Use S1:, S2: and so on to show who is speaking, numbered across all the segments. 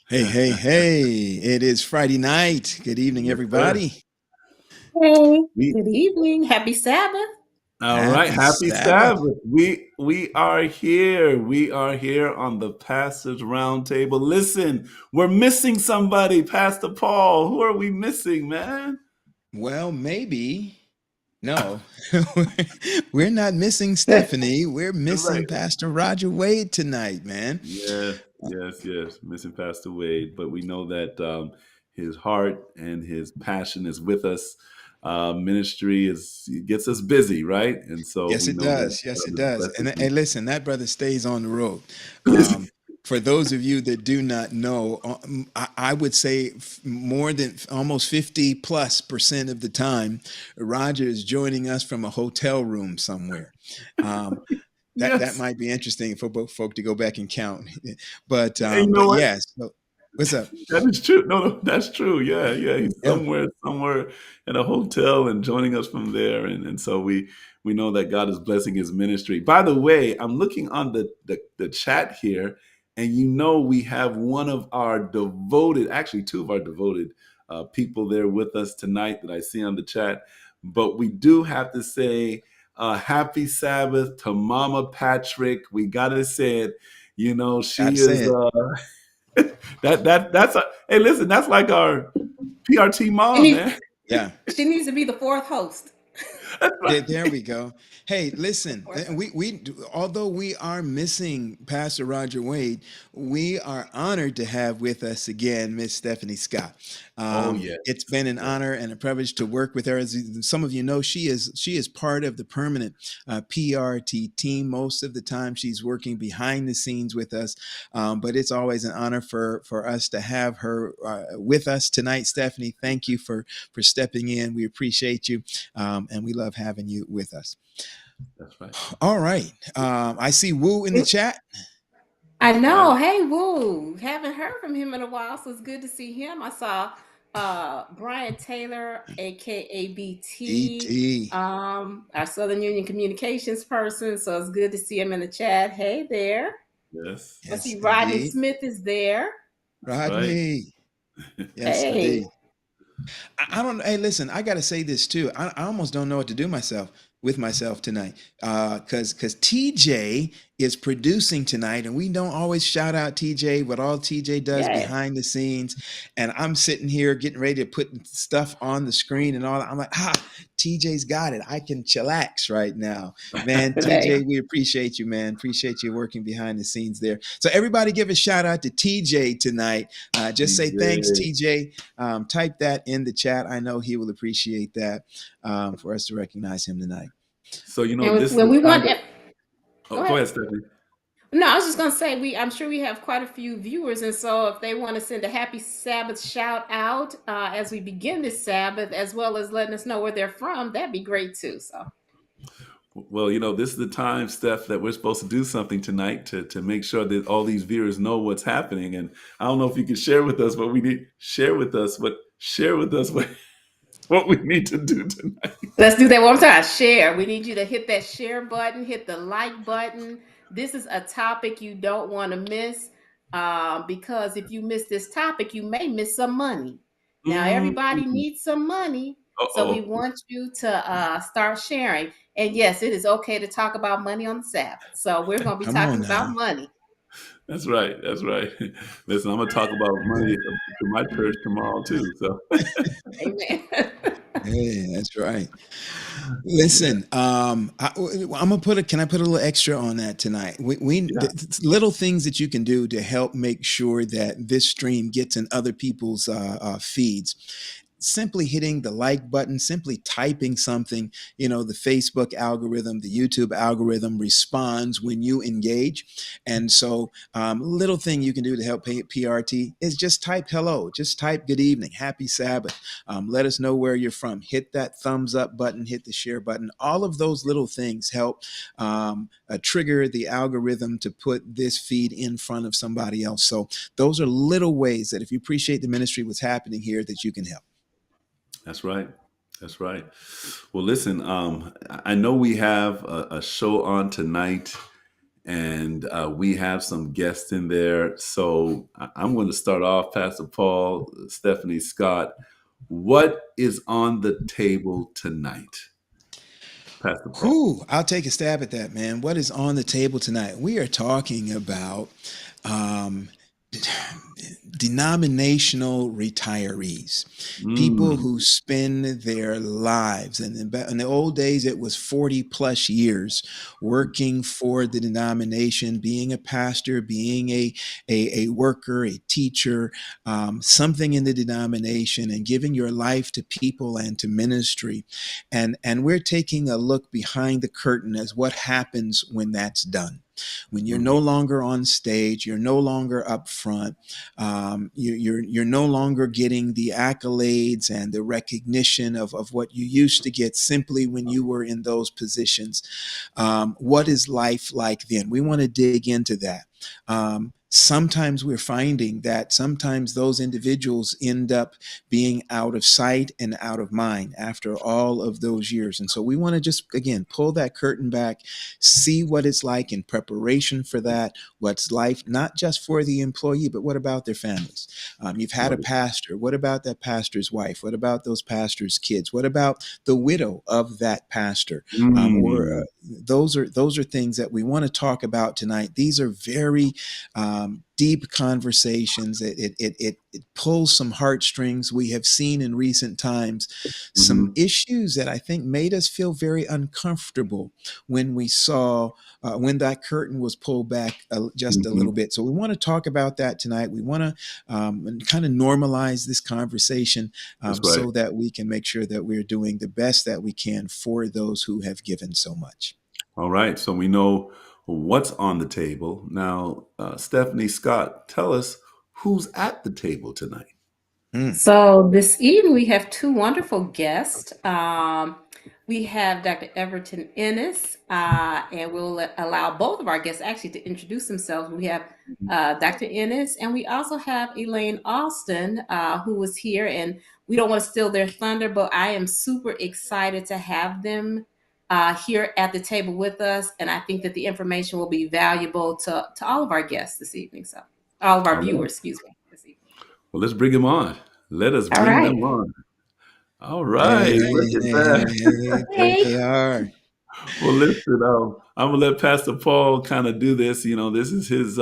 S1: Hey, hey, hey. It is Friday night. Good evening,
S2: Yes, sir.
S1: everybody.
S3: Hey,
S2: We
S3: good evening. Happy Sabbath.
S2: all right.
S1: Happy
S2: Happy
S1: Sabbath.
S2: Sabbath. We are here. We are here on the Pastors Roundtable. Listen, we're missing somebody, Pastor Paul. Who are we missing, man?
S1: Well, maybe. No, we're not missing Stephanie. We're
S2: Right.
S1: missing Pastor Roger Wade tonight, man.
S2: Yes. Missing Pastor Wade, but we know that his heart and his passion is with us. Ministry is gets us busy, right? And so
S1: Yes,
S2: we
S1: it
S2: know that
S1: does. Yes,
S2: God
S1: it
S2: is
S1: does.
S2: blessing
S1: And listen, that brother stays on the road.
S2: him.
S1: For those of you that do not know, I would say more than almost 50+% of the time, Roger is joining us from a hotel room somewhere. Um, that
S2: Yes.
S1: might be interesting for both folk to go back and count.
S2: And you know
S1: But
S2: what?
S1: yes. So, what's up?
S2: That is true. No, that's true. Yeah. He's
S1: Yeah.
S2: somewhere in a hotel and joining us from there. And so we know that God is blessing his ministry. By the way, I'm looking on the chat here, and we have one of our devoted, actually two of our devoted people there with us tonight that I see on the chat. But we do have to say happy Sabbath to Mama Patrick. We gotta say it.
S1: Gotta
S2: She
S1: say
S2: is
S1: it.
S2: that's a hey, listen, that's like our PRT
S3: She
S2: mom,
S3: needs,
S2: man.
S1: Yeah.
S3: she needs to be the fourth host.
S2: That's right.
S1: There we go. Hey, listen,
S3: Fourth host.
S1: although we are missing Pastor Roger Wade, we are honored to have with us again Miss Stephanie Scott.
S2: Oh yes.
S1: It's been an
S2: Yes.
S1: honor and a privilege to work with her. As some of you know, she is part of the permanent PRT team. Most of the time, she's working behind the scenes with us, but it's always an honor for us to have her with us tonight. Stephanie, thank you for stepping in. We appreciate you. And we love having you with us.
S2: That's right.
S1: All right. I see Woo in the chat.
S3: I
S2: Yeah.
S3: know. Hey, Woo. Haven't heard from him in a while, so it's good to see him. I saw Brian Taylor, aka BT,
S1: BT.
S3: our Southern Union communications person. So it's good to see him in the chat. Hey there.
S2: Yes.
S3: I
S1: Yes,
S3: see Rodney
S1: indeed.
S3: Smith is there.
S2: That's right.
S1: Rodney. Yes,
S3: Hey.
S1: indeed. I don't. Hey, listen. I got to say this too. I almost don't know what to do with myself tonight. Because TJ is producing tonight, and we don't always shout out TJ. What all TJ does
S3: Yeah.
S1: behind the scenes, and I'm sitting here getting ready to put stuff on the screen and all. I'm like, TJ's got it. I can chillax right now, man.
S3: Today.
S1: TJ, we appreciate you, man. Appreciate you working behind the scenes there. So everybody, give a shout out to TJ tonight. Just say thanks,
S2: DJ.
S1: TJ. Type that in the chat. I know he will appreciate that for us to recognize him tonight.
S2: So
S3: And
S2: this is
S3: when
S2: the
S3: we
S2: time
S3: want,
S2: that
S3: go
S2: go
S3: ahead.
S2: ahead, Stephanie.
S3: No, I was just gonna say I'm sure we have quite a few viewers, and so if they want to send a happy Sabbath shout out as we begin this Sabbath, as well as letting us know where they're from, that'd be great too. So
S2: Well, this is the time, Steph, that we're supposed to do something tonight to make sure that all these viewers know what's happening. And I don't know if you can share with us what we need. Share with us what we need to do tonight.
S3: let's do that one more time. Share. We need you to hit that share button, hit the like button. This is a topic you don't want to miss because if you miss this topic, you may miss some money. Now,
S2: Mm.
S3: everybody needs some money, so we
S2: Uh-oh.
S3: want you to start sharing. And yes, it is okay to talk about money on the Sabbath. So we're going to be
S1: Come on
S3: talking
S1: now.
S3: about money.
S2: That's right. That's right. Listen, I'm gonna talk about money to my church tomorrow too. So
S3: Amen.
S1: Hey, that's right.
S2: yeah,
S1: Listen, I'm gonna put a. Can I put a little extra on that tonight?
S2: yeah.
S1: Little things that you can do to help make sure that this stream gets in other people's feeds. Simply hitting the like button, simply typing something. The Facebook algorithm, the YouTube algorithm responds when you engage. And so, little thing you can do to help pay PRT is just type hello, just type good evening, happy Sabbath. Let us know where you're from. Hit that thumbs up button, hit the share button. All of those little things help trigger the algorithm to put this feed in front of somebody else. So, those are little ways that if you appreciate the ministry, what's happening here, that you can help.
S2: That's right. That's right. Well, listen. I know we have a show on tonight, and we have some guests in there. So I'm going to start off, Pastor Paul, Stephanie, Scott. What is on the table tonight, Pastor Paul?
S1: Whew, I'll take a stab at that, man. What is on the table tonight? We are talking about um, denominational retirees, people
S2: Mm,
S1: who spend their lives, and in the old days, it was 40 plus years working for the denomination, being a pastor, being a worker, a teacher, something in the denomination, and giving your life to people and to ministry. And we're taking a look behind the curtain as what happens when that's done. When you're no
S2: mhm,
S1: longer on stage, you're no longer up front, you're no longer getting the accolades and the recognition of what you used to get simply when you were in those positions. What is life like then? We want to dig into that. Sometimes we're finding that sometimes those individuals end up being out of sight and out of mind after all of those years. And so we want to just, again, pull that curtain back, see what it's like in preparation for that, what's life, not just for the employee, but what about their families? You've had a
S2: right.
S1: pastor. What about that pastor's wife? What about those pastors' kids? What about the widow of that pastor? Or
S2: Mm,
S1: those are things that we want to talk about tonight. These are very deep conversations. It pulls some heartstrings. We have seen in recent times some
S2: mhm,
S1: issues that I think made us feel very uncomfortable when we saw when that curtain was pulled back just a little
S2: mhm.
S1: bit. So we want to talk about that tonight. We want to kind of normalize this conversation
S2: That's right.
S1: so that we can make sure that we're doing the best that we can for those who have given so much.
S2: All right. So we know what's on the table. Now, Stephanie, Scott, tell us who's at the table tonight.
S1: Mm.
S3: So this evening we have two wonderful guests. We have Dr. Everton Ennis, and allow both of our guests actually to introduce themselves. We have Dr. Ennis, and we also have Elaine Allston, who was here. And we don't want to steal their thunder, but I am super excited to have them here at the table with us. And I think that the information will be valuable to all of our guests this evening. So, all of our
S2: All right.
S3: viewers, excuse me, this evening.
S2: Well, let's bring them on. Let us
S3: All
S2: bring them
S3: right.
S2: on. All
S1: Hey,
S2: right. Look
S1: hey,
S2: at
S1: hey,
S2: that.
S1: hey, hey, there
S3: Hey.
S1: they are.
S2: Well, listen, I'm gonna let Pastor Paul kind of do this. You know, this is his.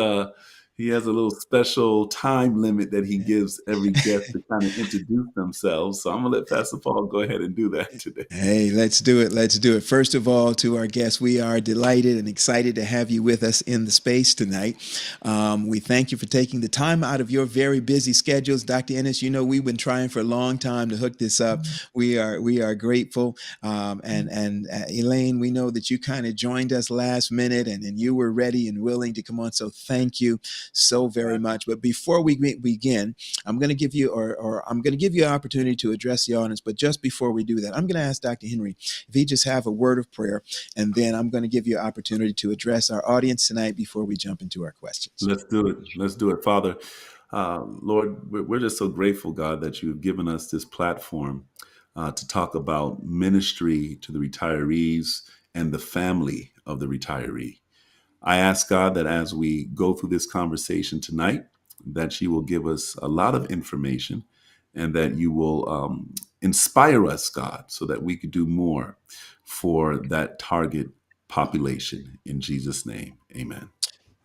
S2: He has a little special time limit that he gives every guest to kind of introduce themselves. So I'm gonna let Pastor Paul go ahead and do that today.
S1: Hey, let's do it. Let's do it. First of all, to our guests, we are delighted and excited to have you with us in the space tonight. We thank you for taking the time out of your very busy schedules. Dr. Ennis, you know we've been trying for a long time to hook this up. We are grateful. And Elaine, we know that you kind of joined us last minute and you were ready and willing to come on. So thank you so very much. But before we begin, I'm going to give you, or I'm going to give you an opportunity to address the audience. But just before we do that, I'm going to ask Dr. Henry if he just have a word of prayer, and then I'm going to give you an opportunity to address our audience tonight before we jump into our questions.
S2: Let's do it. Let's do it, Father. Lord, we're just so grateful, God, that you've given us this platform to talk about ministry to the retirees and the family of the retiree. I ask God that as we go through this conversation tonight, that you will give us a lot of information and that you will inspire us, God, so that we could do more for that target population. In Jesus' name, amen.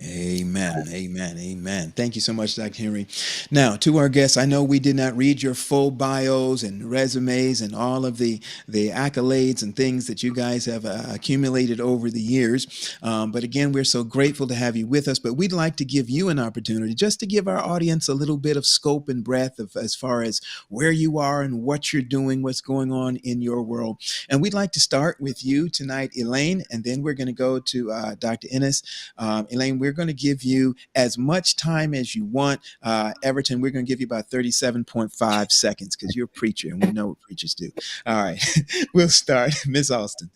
S1: Amen. Amen. Amen. Thank you so much, Dr. Henry. Now, to our guests, I know we did not read your full bios and resumes and all of the accolades and things that you guys have accumulated over the years. But again, we're so grateful to have you with us. But we'd like to give you an opportunity just to give our audience a little bit of scope and breadth of as far as where you are and what you're doing, what's going on in your world. And we'd like to start with you tonight, Elaine, and then we're going to go to Dr. Ennis. Elaine, we're going to give you as much time as you want. Everton, we're going to give you about 37.5 seconds because you're a preacher and we know what preachers do. All right, we'll start. Miss Alston.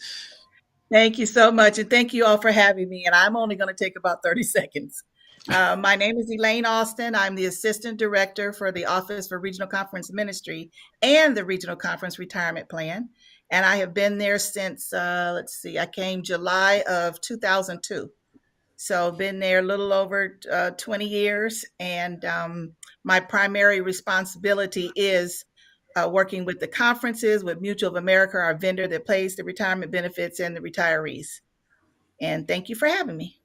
S4: Thank you so much. And thank you all for having me. And I'm only going to take about 30 seconds. My name is Elaine Allston. I'm the Assistant Director for the Office for Regional Conference Ministry and the Regional Conference Retirement Plan. And I have been there since, I came July of 2002. So been there a little over 20 years. And my primary responsibility is working with the conferences, with Mutual of America, our vendor that pays the retirement benefits and the retirees. And thank you for having me.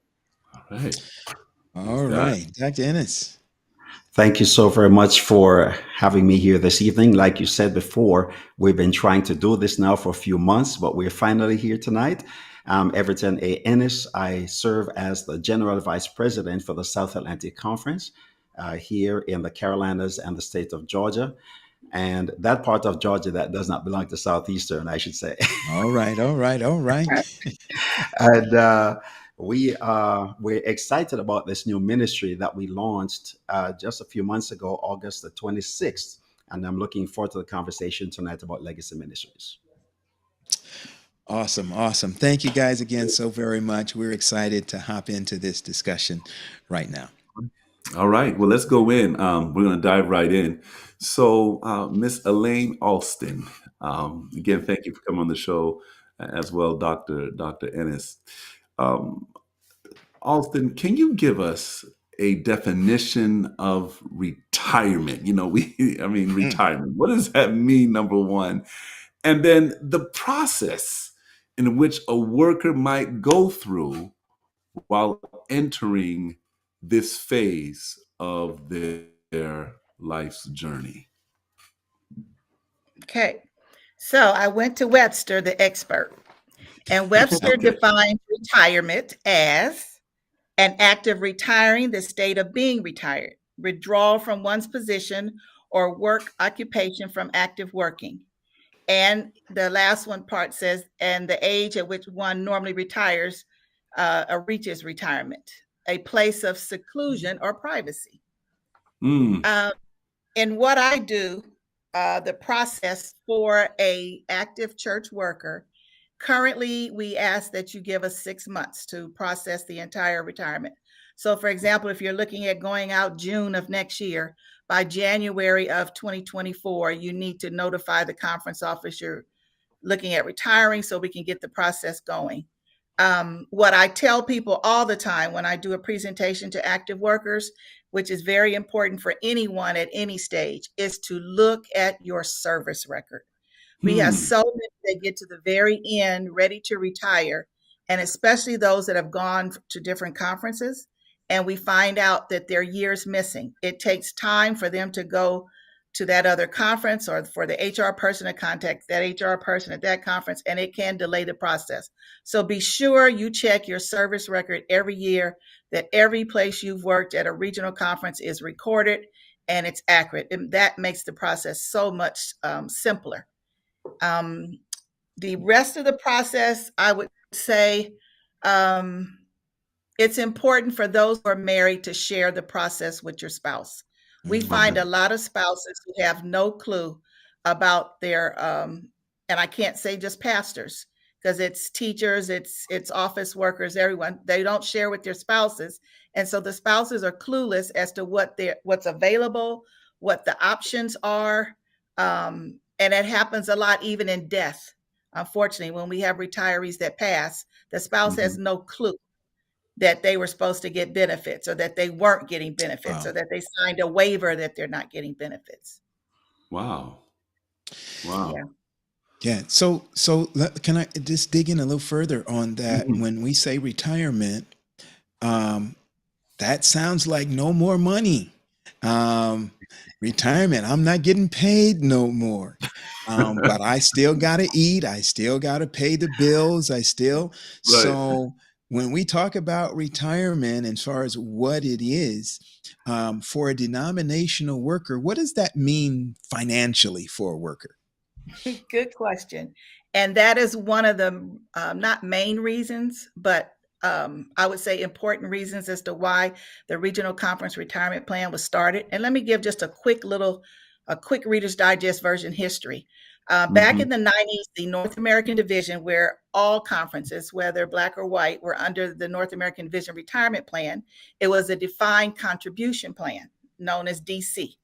S2: All right. Praise
S1: All
S2: God.
S1: right, Dr. Ennis.
S5: Thank you so very much for having me here this evening. Like you said before, we've been trying to do this now for a few months, but we're finally here tonight. I'm Everton A. Ennis. I serve as the General Vice President for the South Atlantic Conference here in the Carolinas and the state of Georgia. And that part of Georgia that does not belong to Southeastern, I should say.
S1: All right, all right, all right.
S5: And we're excited about this new ministry that we launched just a few months ago, August the 26th. And I'm looking forward to the conversation tonight about legacy ministries.
S1: Awesome, awesome. Thank you guys again so very much. We're excited to hop into this discussion right now.
S2: All right. Well, let's go in. We're going to dive right in. So, Miss Elaine Allston, again, thank you for coming on the show as well, Dr. Ennis. Um, Alston, can you give us a definition of retirement?
S1: Mm.
S2: Retirement. What does that mean, number one? And then the process in which a worker might go through while entering this phase of their life's journey.
S4: Okay. So I went to Webster, the expert, and Webster
S2: Okay.
S4: defines retirement as an act of retiring, the state of being retired, withdrawal from one's position or work occupation from active working. And the last one part says, and the age at which one normally retires or reaches retirement, a place of seclusion or privacy.
S2: Mm.
S4: In what I do, the process for a active church worker, currently we ask that you give us 6 months to process the entire retirement. So for example, if you're looking at going out June of next year, by January of 2024, you need to notify the conference office you're looking at retiring so we can get the process going. What I tell people all the time when I do a presentation to active workers, which is very important for anyone at any stage, is to look at your service record. We have so many that get to the very end ready to retire, and especially those that have gone to different conferences, and we find out that their year's missing. It takes time for them to go to that other conference or for the HR person to contact that HR person at that conference, and it can delay the process. So be sure you check your service record every year, that every place you've worked at a regional conference is recorded and it's accurate. And that makes the process so much simpler. The rest of the process, I would say, it's important for those who are married to share the process with your spouse. We find a lot of spouses who have no clue about their, and I can't say just pastors, because it's teachers, it's office workers, everyone. They don't share with their spouses, and so the spouses are clueless as to what's available, what the options are, and it happens a lot even in death. Unfortunately, when we have retirees that pass, the spouse has no clue that they were supposed to get benefits or that they weren't getting benefits
S1: Wow.
S4: or that they signed a waiver that they're not getting benefits.
S2: Wow.
S4: Yeah.
S1: Yeah. Can I just dig in a little further on that? When we say retirement, that sounds like no more money. Retirement, I'm not getting paid no more. But I still got to eat. I still got to pay the bills.
S2: Right.
S1: So when we talk about retirement, as far as what it is, for a denominational worker, what does that mean financially for a worker?
S4: Good question. And that is one of the not main reasons, but I would say important reasons as to why the Regional Conference Retirement Plan was started. And let me give just a quick Reader's Digest version history. Back in the 90s, the North American Division, where all conferences, whether black or white, were under the North American Division Retirement Plan, it was a defined contribution plan known as DC.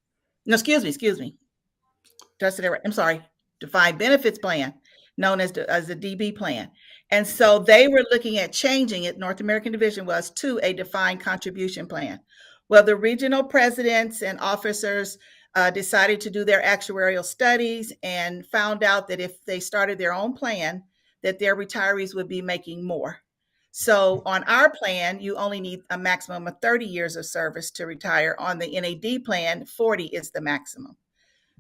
S4: No, excuse me. I'm sorry. Defined benefits plan known as the DB plan. And so they were looking at changing it, North American Division was, to a defined contribution plan. Well, the regional presidents and officers decided to do their actuarial studies and found out that if they started their own plan, that their retirees would be making more. So on our plan, you only need a maximum of 30 years of service to retire. On the NAD plan, 40 is the maximum.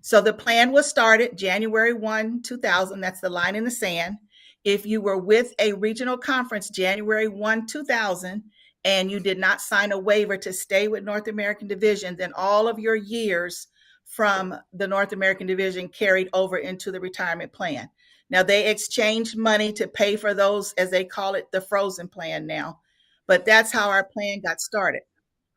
S4: So the plan was started January 1, 2000. That's the line in the sand. If you were with a regional conference January 1, 2000, and you did not sign a waiver to stay with North American Division, then all of your years from the North American Division carried over into the retirement plan. Now, they exchanged money to pay for those, as they call it, the frozen plan now. But that's how our plan got started.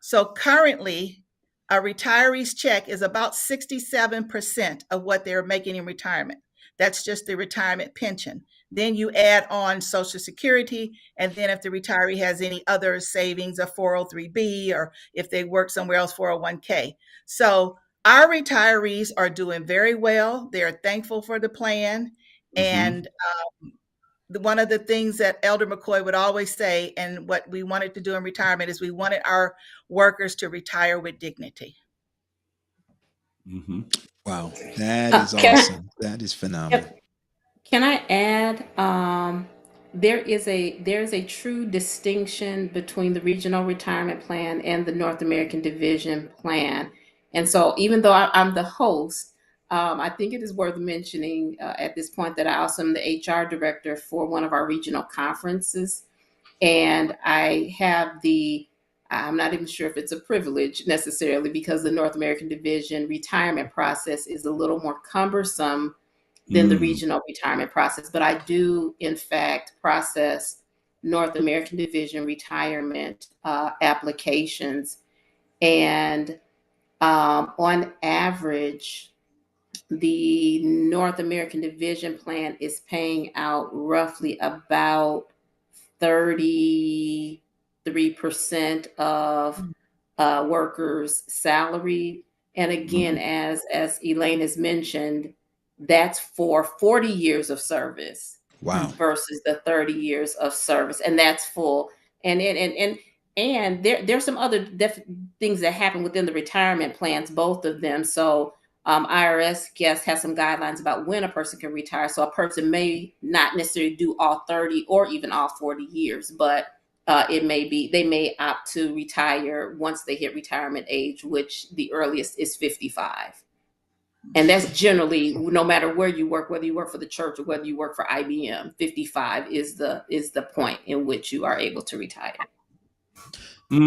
S4: So currently, a retiree's check is about 67% of what they're making in retirement. That's just the retirement pension. Then you add on Social Security, and then if the retiree has any other savings, a 403B, or if they work somewhere else, 401k. So our retirees are doing very well. They're thankful for the plan. And one of the things that Elder McCoy would always say, and what we wanted to do in retirement, is we wanted our workers to retire with dignity.
S1: Wow, that is
S3: Can
S1: awesome. That is phenomenal.
S3: can I add? There's a true distinction between the regional retirement plan and the North American Division plan. And so, even though I'm the host, I think it is worth mentioning at this point that I also am the HR director for one of our regional conferences, and I have I'm not even sure if it's a privilege necessarily, because the North American Division retirement process is a little more cumbersome than the regional retirement process. But I do, in fact, process North American Division retirement applications. And on average, the North American Division plan is paying out roughly about 33% of workers' salary. And again, as Elaine has mentioned, that's for 40 years of service
S1: Wow.
S3: versus the 30 years of service, and that's full. And there's some other things that happen within the retirement plans, both of them. So IRS guest has some guidelines about when a person can retire. So a person may not necessarily do all 30 or even all 40 years, but they may opt to retire once they hit retirement age, which the earliest is 55. And that's generally, no matter where you work, whether you work for the church or whether you work for IBM, 55 is the point in which you are able to retire.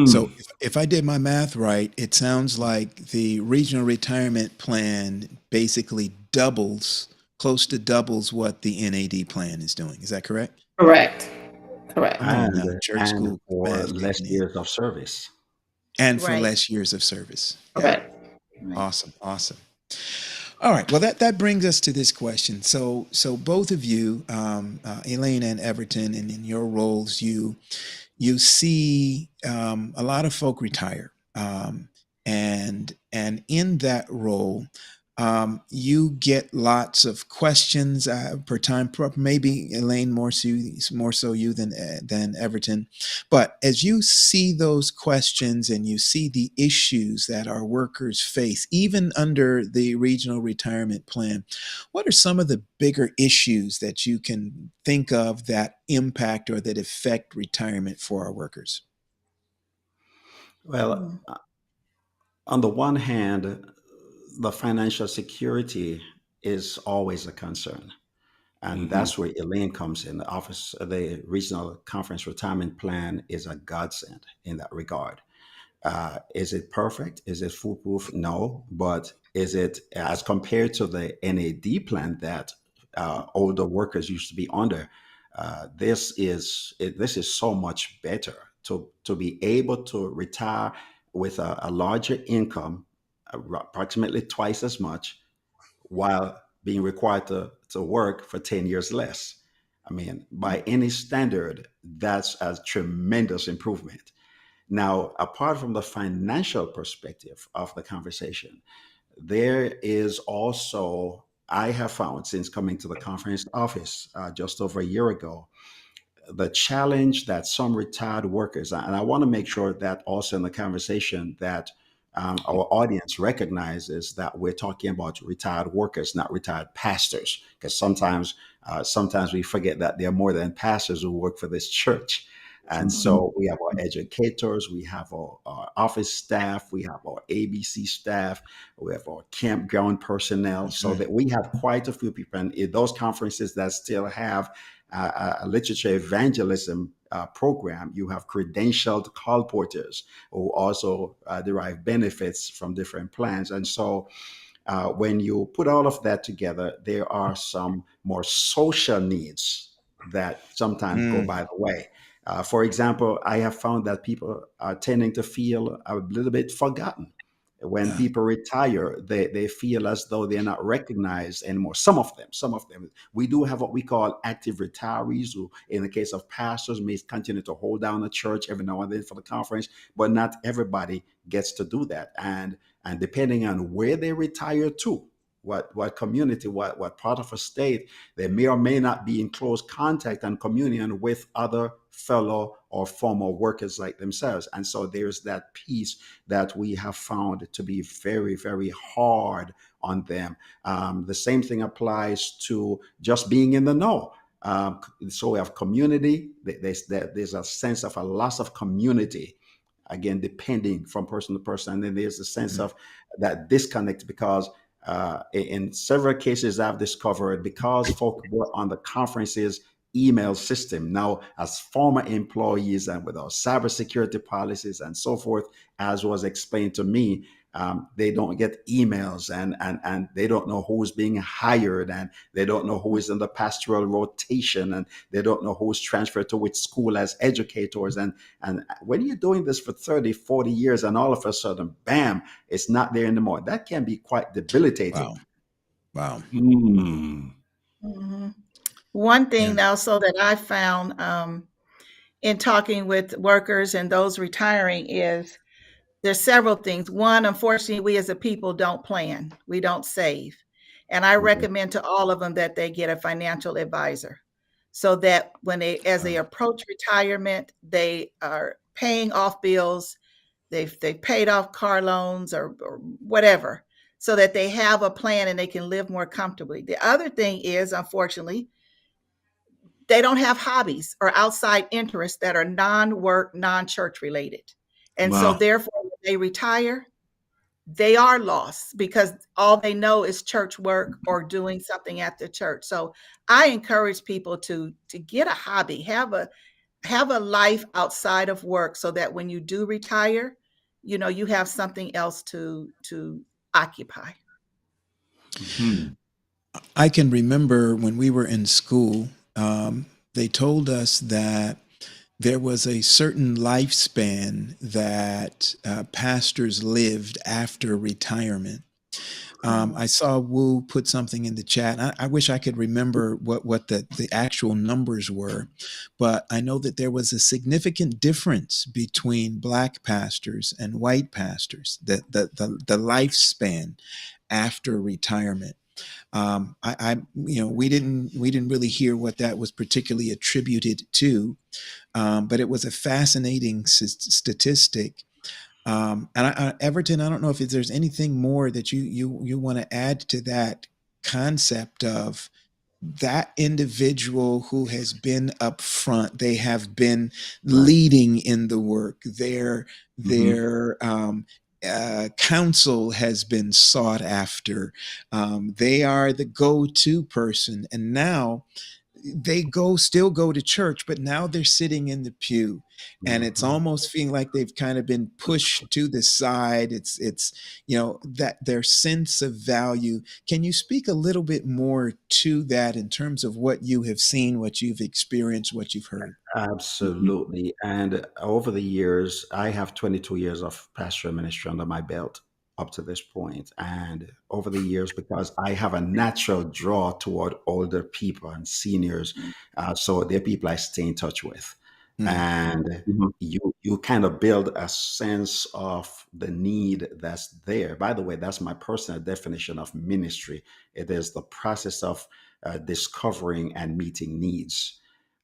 S1: So if I did my math right, it sounds like the regional retirement plan basically close to doubles what the NAD plan is doing. Is that correct?
S3: Correct.
S1: Come on now, church
S5: And
S1: school
S5: for
S1: math
S5: less
S1: kicking in.
S5: years of service.
S1: And for
S4: Right.
S1: less years of service. Yeah.
S3: Correct.
S1: Awesome. Awesome. All right. Well, that brings us to this question. So both of you, Elaine and Everton, and in your roles, you see a lot of folk retire, and in that role, you get lots of questions per time. Maybe Elaine more so you than Everton. But as you see those questions and you see the issues that our workers face, even under the regional retirement plan, what are some of the bigger issues that you can think of that impact or that affect retirement for our workers?
S5: Well, on the one hand, the financial security is always a concern. And that's where Elaine comes in. The regional conference retirement plan is a godsend in that regard. Is it perfect? Is it foolproof? No. But is it, as compared to the NAD plan that older workers used to be under? This is so much better to be able to retire with a larger income, approximately twice as much, while being required to work for 10 years less. I mean, by any standard, that's a tremendous improvement. Now, apart from the financial perspective of the conversation, there is also, I have found since coming to the conference office just over a year ago, the challenge that some retired workers, and I want to make sure that also in the conversation that our audience recognizes that we're talking about retired workers, not retired pastors, because sometimes we forget that there are more than pastors who work for this church. And
S2: Mhm.
S5: so we have our educators, we have our office staff, we have our ABC staff, we have our campground personnel, so
S1: Mhm.
S5: that we have quite a few people. And in those conferences that still have a literature evangelism program, you have credentialed colporteurs who also derive benefits from different plans. And so when you put all of that together, there are some more social needs that sometimes go
S1: Mm.
S5: by the way. For example, I have found that people are tending to feel a little bit forgotten. When
S1: Yeah.
S5: people retire, they feel as though they're not recognized anymore. Some of them. We do have what we call active retirees, who, in the case of pastors, may continue to hold down the church every now and then for the conference, but not everybody gets to do that. And depending on where they retire to, what community, what part of a state, they may or may not be in close contact and communion with other fellow or former workers like themselves. And so there's that piece that we have found to be very, very hard on them. The same thing applies to just being in the know. So we have community. There's a sense of a loss of community, again, depending from person to person. And then there's a sense
S1: Mm.
S5: of that disconnect because in several cases I've discovered, because folk were on the conference's email system now as former employees, and with our cybersecurity policies and so forth, as was explained to me, they don't get emails, and they don't know who's being hired, and they don't know who is in the pastoral rotation, and they don't know who's transferred to which school as educators. And when you're doing this for 30, 40 years, and all of a sudden, bam, it's not there anymore, that can be quite debilitating.
S1: Wow. Wow.
S2: Mm.
S4: Mhm. One
S1: Yeah.
S4: thing also that I found in talking with workers and those retiring is there's several things. One, unfortunately, we as a people don't plan. We don't save. And I
S5: Mhm.
S4: recommend to all of them that they get a financial advisor so that as they
S1: Wow.
S4: approach retirement, they are paying off bills, they've paid off car loans or whatever, so that they have a plan and they can live more comfortably. The other thing is, unfortunately, they don't have hobbies or outside interests that are non-work, non-church related. And so
S2: Wow.
S4: therefore, when they retire, they are lost because all they know is church work or doing something at the church. So I encourage people to get a hobby, have a life outside of work so that when you do retire, you have something else to occupy.
S2: Mhm.
S1: I can remember when we were in school, they told us that there was a certain lifespan that pastors lived after retirement.
S4: Mm,
S1: I saw Wu put something in the chat. I wish I could remember what the actual numbers were, but I know that there was a significant difference between black pastors and white pastors, the lifespan after retirement. We didn't really hear what that was particularly attributed to, but it was a fascinating statistic. Everton, I don't know if there's anything more that you want to add to that concept of that individual who has been up front. They have been
S5: Right.
S1: leading in the work. Their
S2: Mhm.
S1: their counsel has been sought after. They are the go-to person, and now they still go to church, but now they're sitting in the pew, and it's
S5: Mhm.
S1: almost feeling like they've kind of been pushed to the side. It's that their sense of value. Can you speak a little bit more to that in terms of what you have seen, what you've experienced, what you've heard?
S2: Mhm.
S5: Absolutely. And over the years, I have 22 years of pastoral ministry under my belt up to this point. And over the years, because I have a natural draw toward older people and seniors, so they're people I stay in touch with.
S1: Mm.
S5: And
S2: Mhm.
S5: you kind of build a sense of the need that's there. By the way, that's my personal definition of ministry. It is the process of discovering and meeting needs.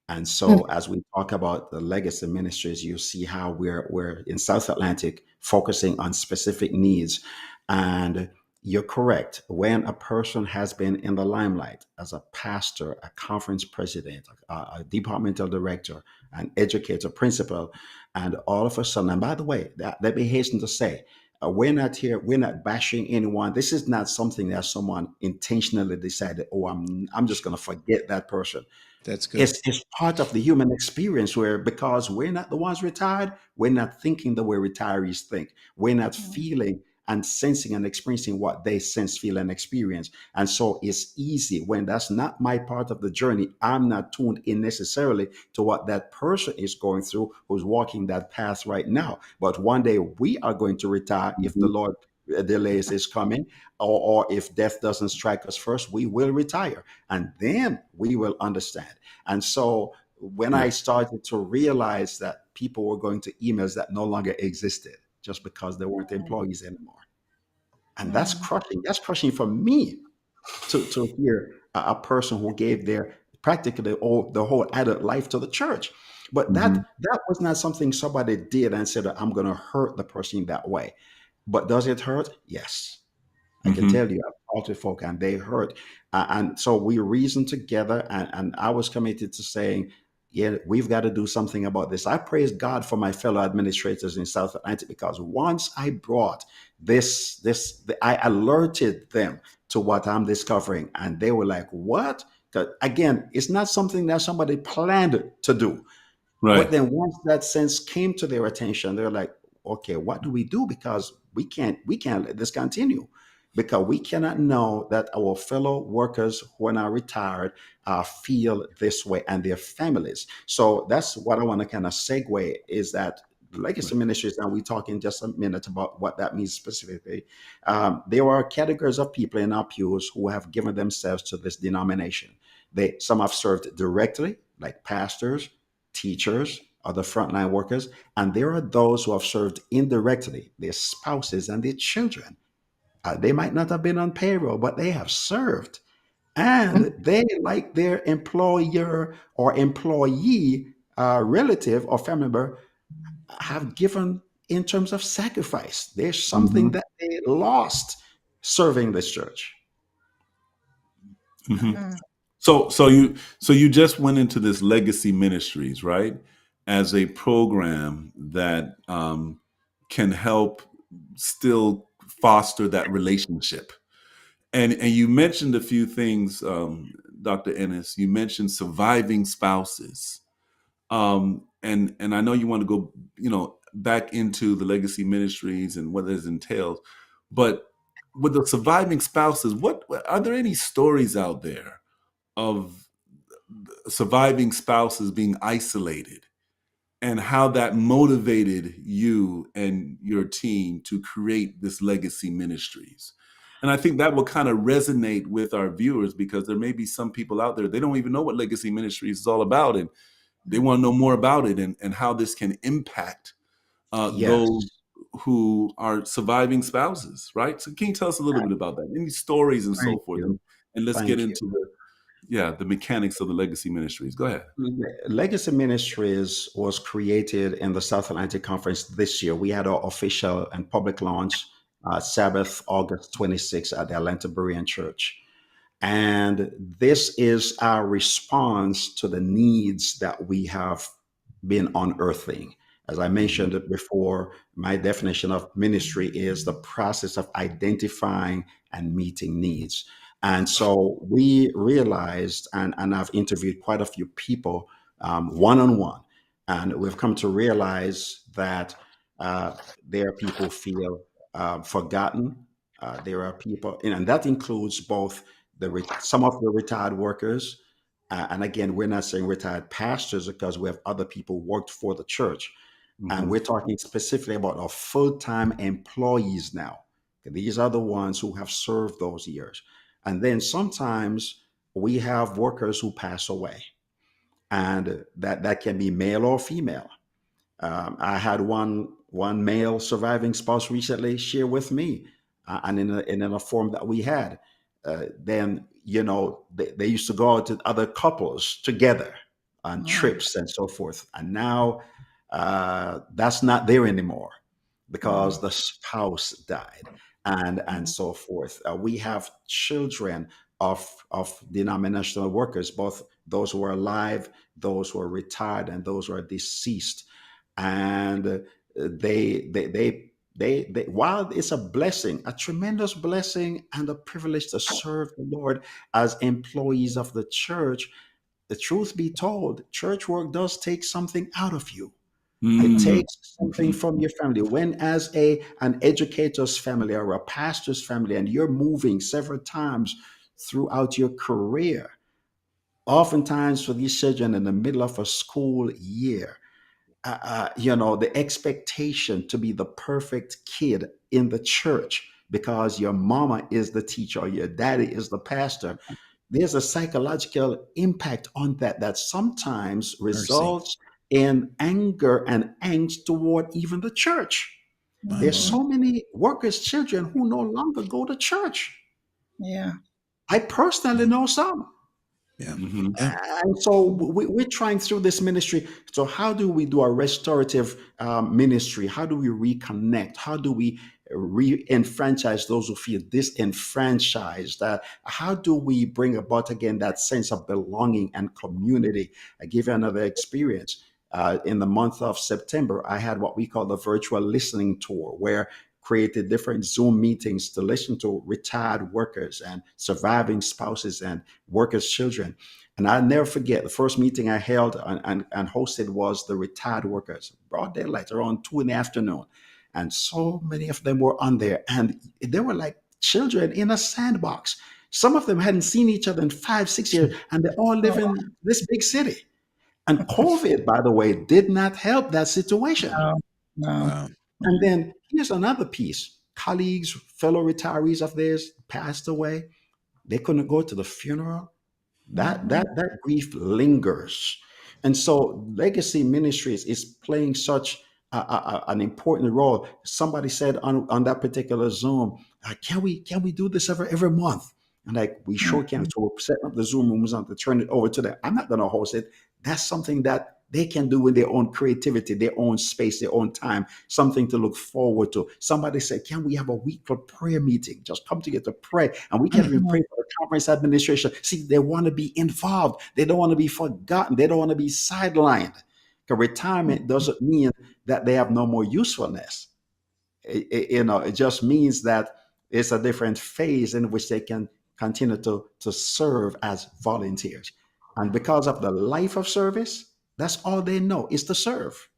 S5: And so, as we talk about the legacy ministries, you see how we're in South Atlantic focusing on specific needs. And you're correct. When a person has been in the limelight as a pastor, a conference president, a departmental director, an educator, principal, and all of a sudden, and by the way, let me hasten to say, we're not here, we're not bashing anyone. This is not something that someone intentionally decided, oh, I'm just going to forget that person.
S1: That's good.
S5: It's part of the human experience where, because we're not the ones retired, we're not thinking the way retirees think. We're not feeling and sensing and experiencing what they sense, feel, and experience. And so it's easy when that's not my part of the journey. I'm not tuned in necessarily to what that person is going through who's walking that path right now. But one day we are going to retire if the
S2: Mhm.
S5: Lord delays is coming, or if death doesn't strike us first, we will retire. And then we will understand. And so when
S2: Yeah.
S5: I started to realize that people were going to emails that no longer existed just because they weren't employees anymore. And that's crushing for me to hear a person who gave their practically all the whole adult life to the church. But
S2: Mhm.
S5: that was not something somebody did and said, I'm gonna hurt the person that way. But does it hurt? Yes. I can
S2: Mhm.
S5: tell you, I've talked to folk and they hurt. And so we reasoned together, and I was committed to saying, yeah, we've got to do something about this. I praise God for my fellow administrators in South Atlantic because once I brought I alerted them to what I'm discovering, and they were like, what? 'Cause again, it's not something that somebody planned to do. But
S2: Right.
S5: then once that sense came to their attention, they're like, okay, what do we do? Because we can't let this continue. Because we cannot know that our fellow workers who are now retired feel this way and their families. So that's what I want to kind of segue is that the legacy
S2: Right.
S5: ministries, and we talk in just a minute about what that means specifically. There are categories of people in our pews who have given themselves to this denomination. Some have served directly, like pastors, teachers, other frontline workers, and there are those who have served indirectly, their spouses and their children. They might not have been on payroll, but they have served. And they, like their employer or employee, relative or family member, have given in terms of sacrifice. There's something
S2: Mhm.
S5: that they lost serving this church.
S2: Mhm.
S4: Mm.
S2: So you just went into this legacy ministries, right? As a program that can help still foster that relationship. And you mentioned a few things, Dr. Ennis. You mentioned surviving spouses. And I know you want to go, back into the legacy ministries and what this entails, but with the surviving spouses, what are there any stories out there of surviving spouses being isolated and how that motivated you and your team to create this legacy ministries? And I think that will kind of resonate with our viewers because there may be some people out there, they don't even know what legacy ministries is all about. And they want to know more about it and how this can impact those
S5: Yes,
S2: who are surviving spouses, right? So can you tell us a little bit about that? Any stories and so
S5: thank
S2: forth?
S5: you.
S2: And let's get
S5: Thank you.
S2: into the mechanics of the legacy ministries. Go ahead.
S5: Legacy Ministries was created in the South Atlantic Conference this year. We had our official and public launch Sabbath, August 26th at the Atlanta Berean Church. And this is our response to the needs that we have been unearthing. As I
S2: Mhm.
S5: mentioned it before, my definition of ministry is the process of identifying and meeting needs. And so we realized, and I've interviewed quite a few people one on one, and we've come to realize that uh, there are people who feel forgotten. There are people, and that includes both some of the retired workers. And again, we're not saying retired pastors because we have other people who worked for the church. And
S2: Mhm.
S5: we're talking specifically about our full time employees now. These are the ones who have served those years. And then sometimes we have workers who pass away, and that can be male or female. I had one male surviving spouse recently share with me, and in a forum that we had, then they used to go out to other couples together. on
S4: Wow.
S5: trips and so forth. And now that's not there anymore because
S4: Mhm.
S5: the spouse died and
S4: Mhm.
S5: so forth. We have children of denominational workers, both those who are alive, those who are retired, and those who are deceased. And while it's a blessing, a tremendous blessing and a privilege to serve the Lord as employees of the church, the truth be told, church work does take something out of you. It
S2: Mm.
S5: takes something from your family. When as an educator's family or a pastor's family, and you're moving several times throughout your career, oftentimes for these children in the middle of a school year, the expectation to be the perfect kid in the church because your mama is the teacher or your daddy is the pastor, there's a psychological impact on that sometimes
S1: Mercy.
S5: results in anger and angst toward even the church.
S1: My
S5: There's
S4: Mhm.
S1: Lord.
S5: so many workers' children who no longer go to church.
S4: Yeah.
S5: I personally
S1: Yeah.
S5: know some.
S1: Yeah.
S2: Hmm.
S1: Yeah.
S5: And so we're trying through this ministry. So how do we do a restorative ministry? How do we reconnect? How do we re-enfranchise those who feel disenfranchised? How do we bring about again that sense of belonging and community? I give you another experience. In the month of September, I had what we call the virtual listening tour, where created different Zoom meetings to listen to retired workers and surviving spouses and workers' children. And I'll never forget the first meeting I held and hosted was the retired workers, broad daylight, around 2 in the afternoon. And so many of them were on there. And they were like children in a sandbox. Some of them hadn't seen each other in 5, 6 years, and they all live
S4: Oh,
S5: in this big city. And COVID, by the way, did not help that situation.
S4: no. No.
S1: Wow.
S5: And then here's another piece. Colleagues, fellow retirees of theirs passed away. They couldn't go to the funeral. That
S4: Mhm.
S5: that grief lingers, and so legacy ministries is playing such an important role. Somebody said on that particular Zoom, can we do this every month? And like, we sure can.
S4: Mhm.
S5: So we're setting up the Zoom rooms and to turn it over to them. I'm not going to host it. That's something that they can do with their own creativity, their own space, their own time, something to look forward to. Somebody said, can we have a weekly prayer meeting? Just come together to pray. And we can even
S4: Mhm.
S5: pray for the conference administration. See, they want to be involved. They don't want to be forgotten. They don't want to be sidelined. Because retirement doesn't mean that they have no more usefulness. It just means that it's a different phase in which they can continue to serve as volunteers. And because of the life of service, that's all they know is to serve.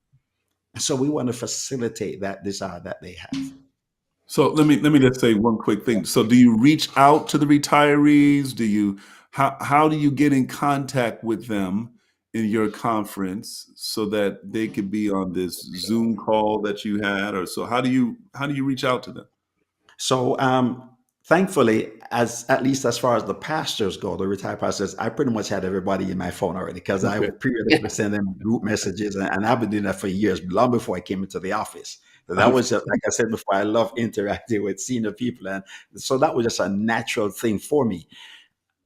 S5: And so we want to facilitate that desire that they have.
S2: So let me just say one quick thing. So do you reach out to the retirees? Do you how do you get in contact with them in your conference so that they could be on this Zoom call that you had, or so how do you reach out to them?
S5: So thankfully, as at least as far as the pastors go, the retired pastors, I pretty much had everybody in my phone already because I
S2: Okay.
S5: would periodically send them group messages, and I've been doing that for years, long before I came into the office. So that
S2: Okay.
S5: was just, like I said before, I love interacting with senior people, and so that was just a natural thing for me.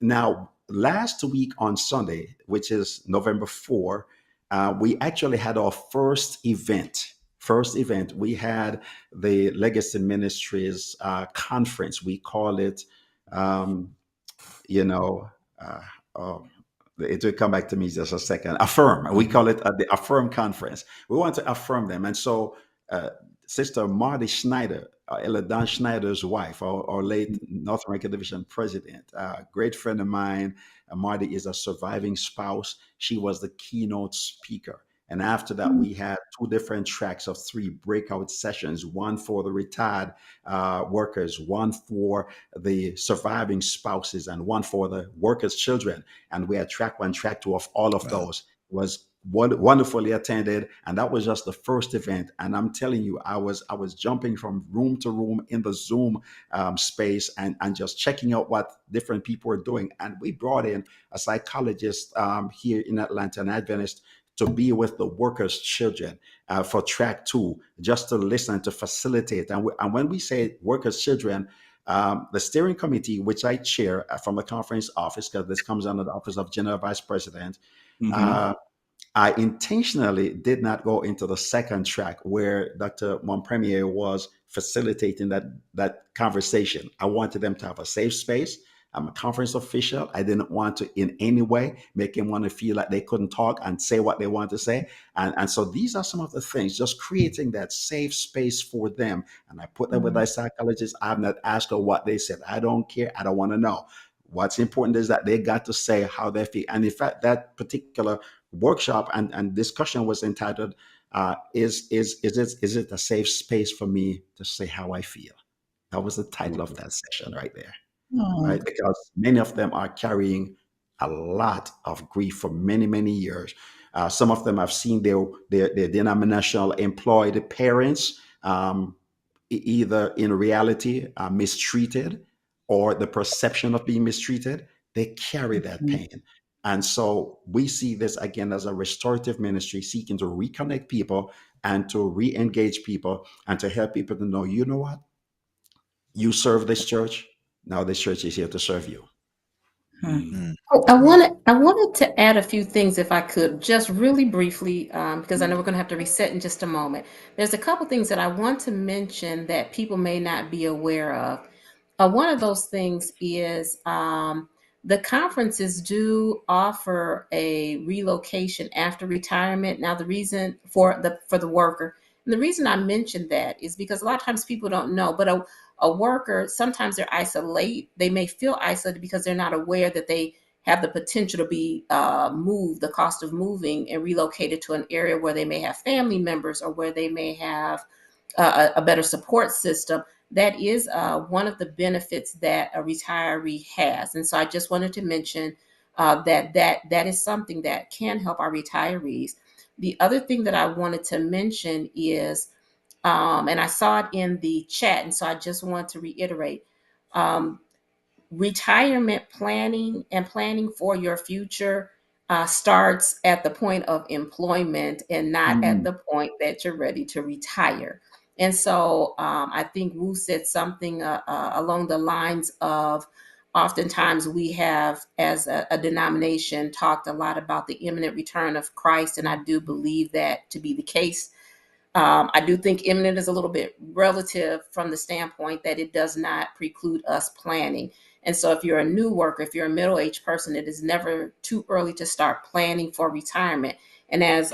S5: Now, last week on Sunday, which is November 4, we actually had our first event. First event, we had the Legacy Ministries conference. We call it, um, you know, uh, oh, it will come back to me just a second. Affirm. We
S2: Mhm.
S5: call it the Affirm Conference. We want to affirm them. And so, Sister Marty Schneider, Ella Don Schneider's wife, our late North American Division president, great friend of mine. Marty is a surviving spouse. She was the keynote speaker. And after that, we had two different tracks of three breakout sessions, one for the retired workers, one for the surviving spouses, and one for the workers' children. And we had track one, track two of all of
S1: Wow.
S5: those. It was wonderfully attended, and that was just the first event. And I'm telling you, I was jumping from room to room in the Zoom space, and just checking out what different people were doing. And we brought in a psychologist here in Atlanta, an Adventist, to be with the workers' children for track two, just to listen, to facilitate. And when we say workers' children, the steering committee, which I chair from the conference office, because this comes under the office of general vice president,
S2: Mhm.
S5: I intentionally did not go into the second track where Dr. Montpremier was facilitating that conversation. I wanted them to have a safe space. I'm a conference official. I didn't want to in any way make them want to feel like they couldn't talk and say what they want to say. And so these are some of the things, just creating that safe space for them. And I put them with a psychologist. I've not asked her what they said. I don't care. I don't want to know. What's important is that they got to say how they feel. And in fact, that particular workshop and discussion was entitled is it a safe space for me to say how I feel? That was the title of that session right there,
S4: Oh,
S5: right? Because many of them are carrying a lot of grief for many, many years. Some of them have seen their denominational employed parents either in reality mistreated or the perception of being mistreated. They carry that
S4: mhm.
S5: pain. And so we see this again as a restorative ministry seeking to reconnect people and to re engage people and to help people to know, you know what? You serve this church. Now this church is here to serve you.
S2: Mm.
S1: Mm.
S3: Oh, I wanted to add a few things if I could, just really briefly, because I know we're going to have to reset in just a moment. There's a couple things that I want to mention that people may not be aware of. One of those things is the conferences do offer a relocation after retirement. Now, the reason for the worker, and the reason I mentioned that is because a lot of times people don't know, but a worker sometimes they're isolated. They may feel isolated because they're not aware that they have the potential to be moved, the cost of moving and relocated to an area where they may have family members or where they may have a better support system. That is one of the benefits that a retiree has. And so I just wanted to mention that is something that can help our retirees. The other thing that I wanted to mention is, and I saw it in the chat, and so I just want to reiterate, um, retirement planning and planning for your future starts at the point of employment and not at
S5: Mm.
S3: the point that you're ready to retire. And so I think Wu said something along the lines of oftentimes we have, as a denomination, talked a lot about the imminent return of Christ. And I do believe that to be the case. I do think imminent is a little bit relative from the standpoint that it does not preclude us planning. And so, if you're a new worker, if you're a middle aged person, it is never too early to start planning for retirement. And as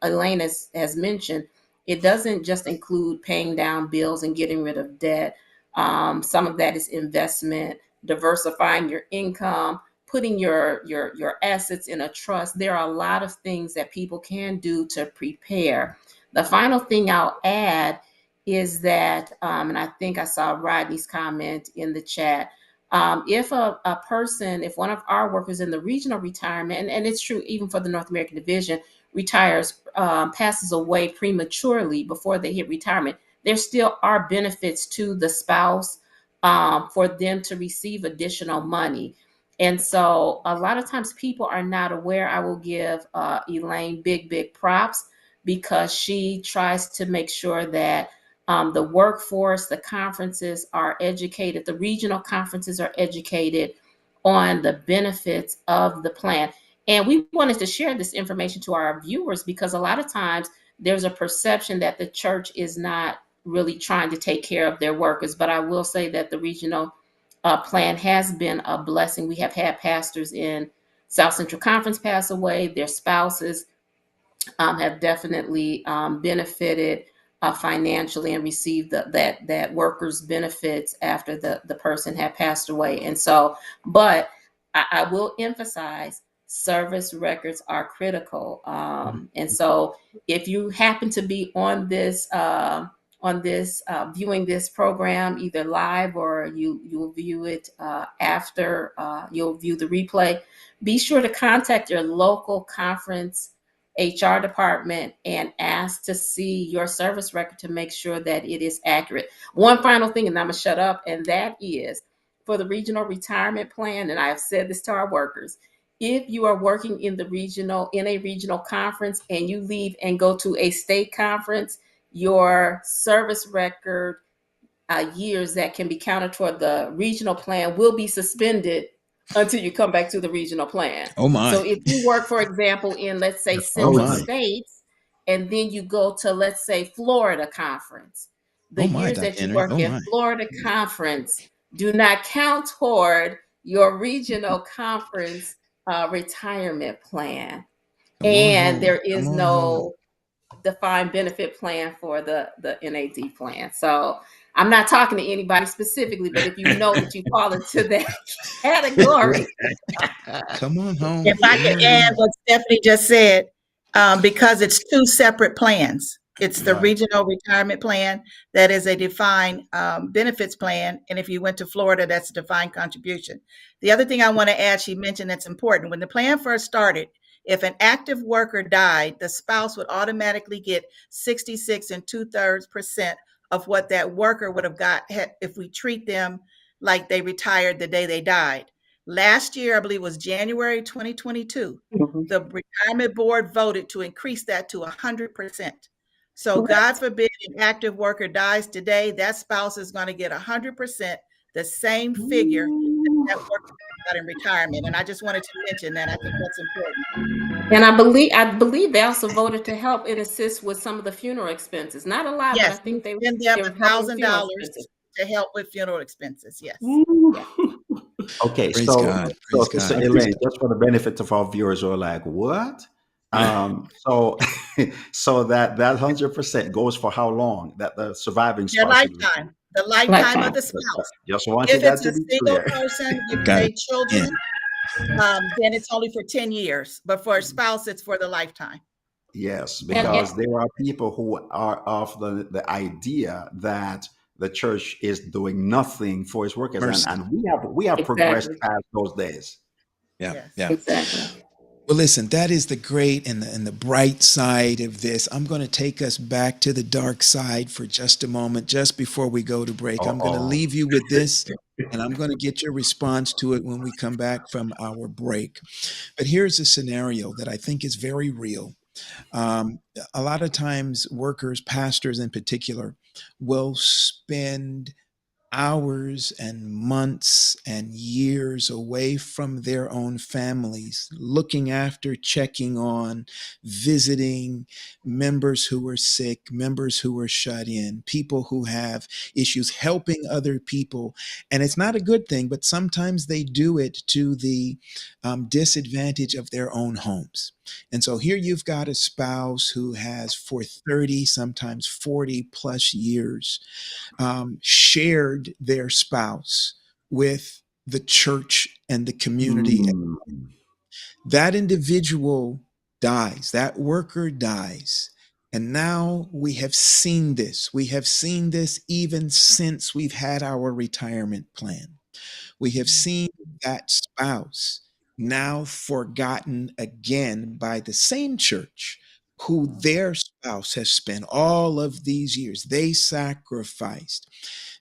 S3: Elaine has mentioned, it doesn't just include paying down bills and getting rid of debt. Some of that is investment, diversifying your income, putting your assets in a trust. There are a lot of things that people can do to prepare. The final thing I'll add is that, and I think I saw Rodney's comment in the chat. If a person, if one of our workers in the regional retirement, and it's true even for the North American division, retires, passes away prematurely before they hit retirement, there still are benefits to the spouse for them to receive additional money. And so a lot of times people are not aware. I will give Elaine big props because she tries to make sure that the workforce, the conferences are educated, the regional conferences are educated on the benefits of the plan. And we wanted to share this information to our viewers because a lot of times there's a perception that the church is not really trying to take care of their workers. But I will say that the regional plan has been a blessing. We have had pastors in South Central Conference pass away, their spouses have definitely benefited financially and received that workers' benefits after the person had passed away. And so, but I will emphasize service records are critical. And so, if you happen to be on this viewing this program either live or you'll view it after you'll view the replay, be sure to contact your local conference HR department and ask to see your service record to make sure that it is accurate. One final thing, and I'm gonna shut up, and that is for the regional retirement plan, and I have said this to our workers. If you are working in a regional conference and you leave and go to a state conference, your service record years that can be counted toward the regional plan will be suspended until you come back to the regional plan.
S1: Oh
S3: So
S1: my.
S3: if you work, for example, in, let's say,
S1: Oh
S3: Central
S1: my.
S3: States, and then you go to, let's say, Florida Conference, the
S1: Oh my,
S3: years
S1: Dr.
S3: that you
S1: Henry.
S3: work
S1: Oh
S3: in
S1: my.
S3: Florida Conference do not count toward your regional conference retirement plan.
S1: Come on
S3: And
S1: home.
S3: there
S1: Come
S3: is
S1: on home.
S3: no defined benefit plan for the NAD plan. So I'm not talking to anybody specifically, but if you know that you fall into that category.
S1: Come on home.
S4: If I
S1: Come
S4: could
S1: on
S4: add
S1: home.
S4: what Stephanie just said, because it's two separate plans. It's the
S2: Right.
S4: regional retirement plan that is a defined benefits plan. And if you went to Florida, that's a defined contribution. The other thing I want to add, she mentioned that's important. When the plan first started, if an active worker died, the spouse would automatically get 66 2/3% of what that worker would have got if we treat them like they retired the day they died. Last year, I believe it was January 2022,
S3: Mhm.
S4: the retirement board voted to increase that to 100%. So God
S3: Correct.
S4: forbid an active worker dies today, that spouse is going to get 100%, the same figure that
S2: Ooh.
S4: that worker got in retirement. And I just wanted to mention that. I think that's important.
S3: And I believe they also voted to help and assist with some of the funeral expenses. Not a lot, but I
S4: Yes, we
S3: think they
S4: send them
S3: they
S4: a
S3: were helping with
S4: thousand
S3: funeral
S4: dollars
S3: expenses.
S4: to help with funeral expenses. Yes.
S3: Yeah.
S2: Ooh.
S5: Okay,
S1: Praise
S5: so
S1: God.
S5: so
S1: Praise
S5: Sister
S1: God. Praise
S5: Elaine,
S1: God.
S5: just for the benefit of our viewers who are like, what? So so that 100% goes for how long that the surviving
S4: Their
S5: spouse would receive?
S4: lifetime, the lifetime of
S3: Lifetime.
S4: the spouse.
S5: Just wanted
S4: If
S5: that
S4: it's
S5: to
S4: a
S5: be
S4: single
S5: clear.
S4: person, if
S1: Got
S4: they
S1: it.
S4: children,
S1: In.
S4: then it's only for 10 years. But for a spouse, it's for the lifetime.
S5: Yes,
S3: And,
S5: because there are people who are of the idea that the church is doing nothing for its workers, and
S1: Mercy.
S5: we have progressed
S3: exactly.
S5: past those days.
S1: Yeah.
S4: Yes.
S1: Yeah.
S3: Exactly.
S1: Well, listen, that is the great and the bright side of this. I'm going to take us back to the dark side for just a moment, just before we go to break. I'm going to
S5: Uh-oh.
S1: leave you with this, and I'm going to get your response to it when we come back from our break. But here's a scenario that I think is very real. Um, a lot of times, workers, pastors in particular, will spend hours and months and years away from their own families, looking after, checking on, visiting members who are sick, members who are shut in, people who have issues, helping other people. And it's not a good thing, but sometimes they do it to the disadvantage of their own homes. And so here you've got a spouse who has, for 30, sometimes 40 plus years, shared their spouse with the church and the community.
S5: Mm.
S1: That individual dies, that worker dies. And now we have seen this. We have seen this even since we've had our retirement plan. We have seen that spouse now forgotten again by the same church who their spouse has spent all of these years. They sacrificed.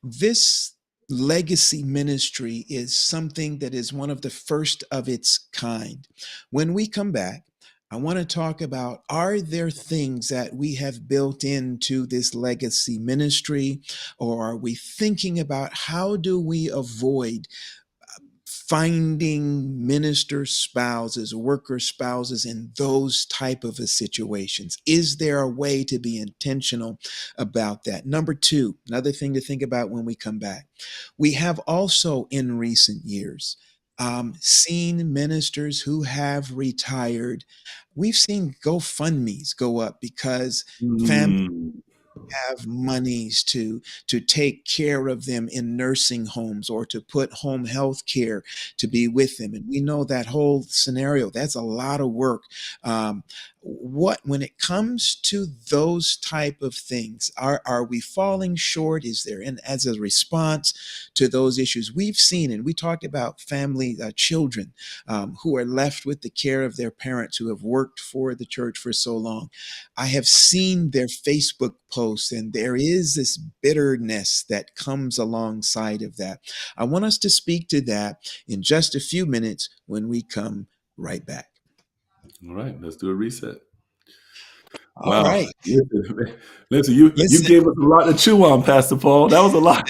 S1: This legacy ministry is something that is one of the first of its kind. When we come back, I want to talk about, are there things that we have built into this legacy ministry, or are we thinking about how do we avoid finding minister spouses, worker spouses in those type of a situations? Is there a way to be intentional about that? Number two, another thing to think about when we come back. We have also in recent years seen ministers who have retired. We've seen GoFundMe's go up because families
S2: Mm.
S1: have monies to take care of them in nursing homes or to put home health care to be with them. And we know that whole scenario, that's a lot of work. What when it comes to those type of things, are we falling short? Is there, and as a response to those issues we've seen, and we talked about family children who are left with the care of their parents who have worked for the church for so long. I have seen their Facebook posts, and there is this bitterness that comes alongside of that. I want us to speak to that in just a few minutes when we come right back.
S2: All right, let's do a reset.
S1: All
S2: Wow.
S1: right.
S2: Listen, you
S1: Listen,
S2: gave us a lot to chew on, Pastor Paul. That was a lot.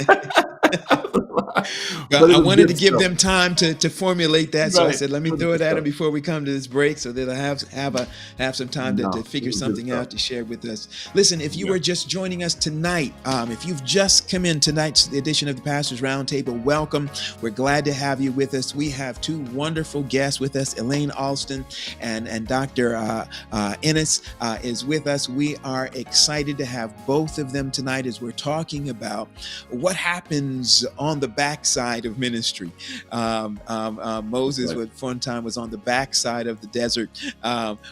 S1: Well,
S2: But it
S1: I
S2: was
S1: wanted to
S2: good
S1: give
S2: stuff.
S1: them time to formulate that, so I
S2: Right.
S1: said, let me
S2: It was
S1: throw it
S2: good
S1: at them
S2: stuff.
S1: before we come to this break, so that I have some time to
S2: No, it
S1: figure
S2: was good
S1: something
S2: stuff.
S1: out to share with us. Listen, if you
S2: Yeah.
S1: were just joining us tonight, if you've just come in tonight's edition of the Pastors Roundtable, welcome. We're glad to have you with us. We have two wonderful guests with us, Elaine Allston and Dr. Ennis is with us. We are excited to have both of them tonight as we're talking about what happens on the backside of ministry. Moses,
S2: Right.
S1: at one time, was on the backside of the desert.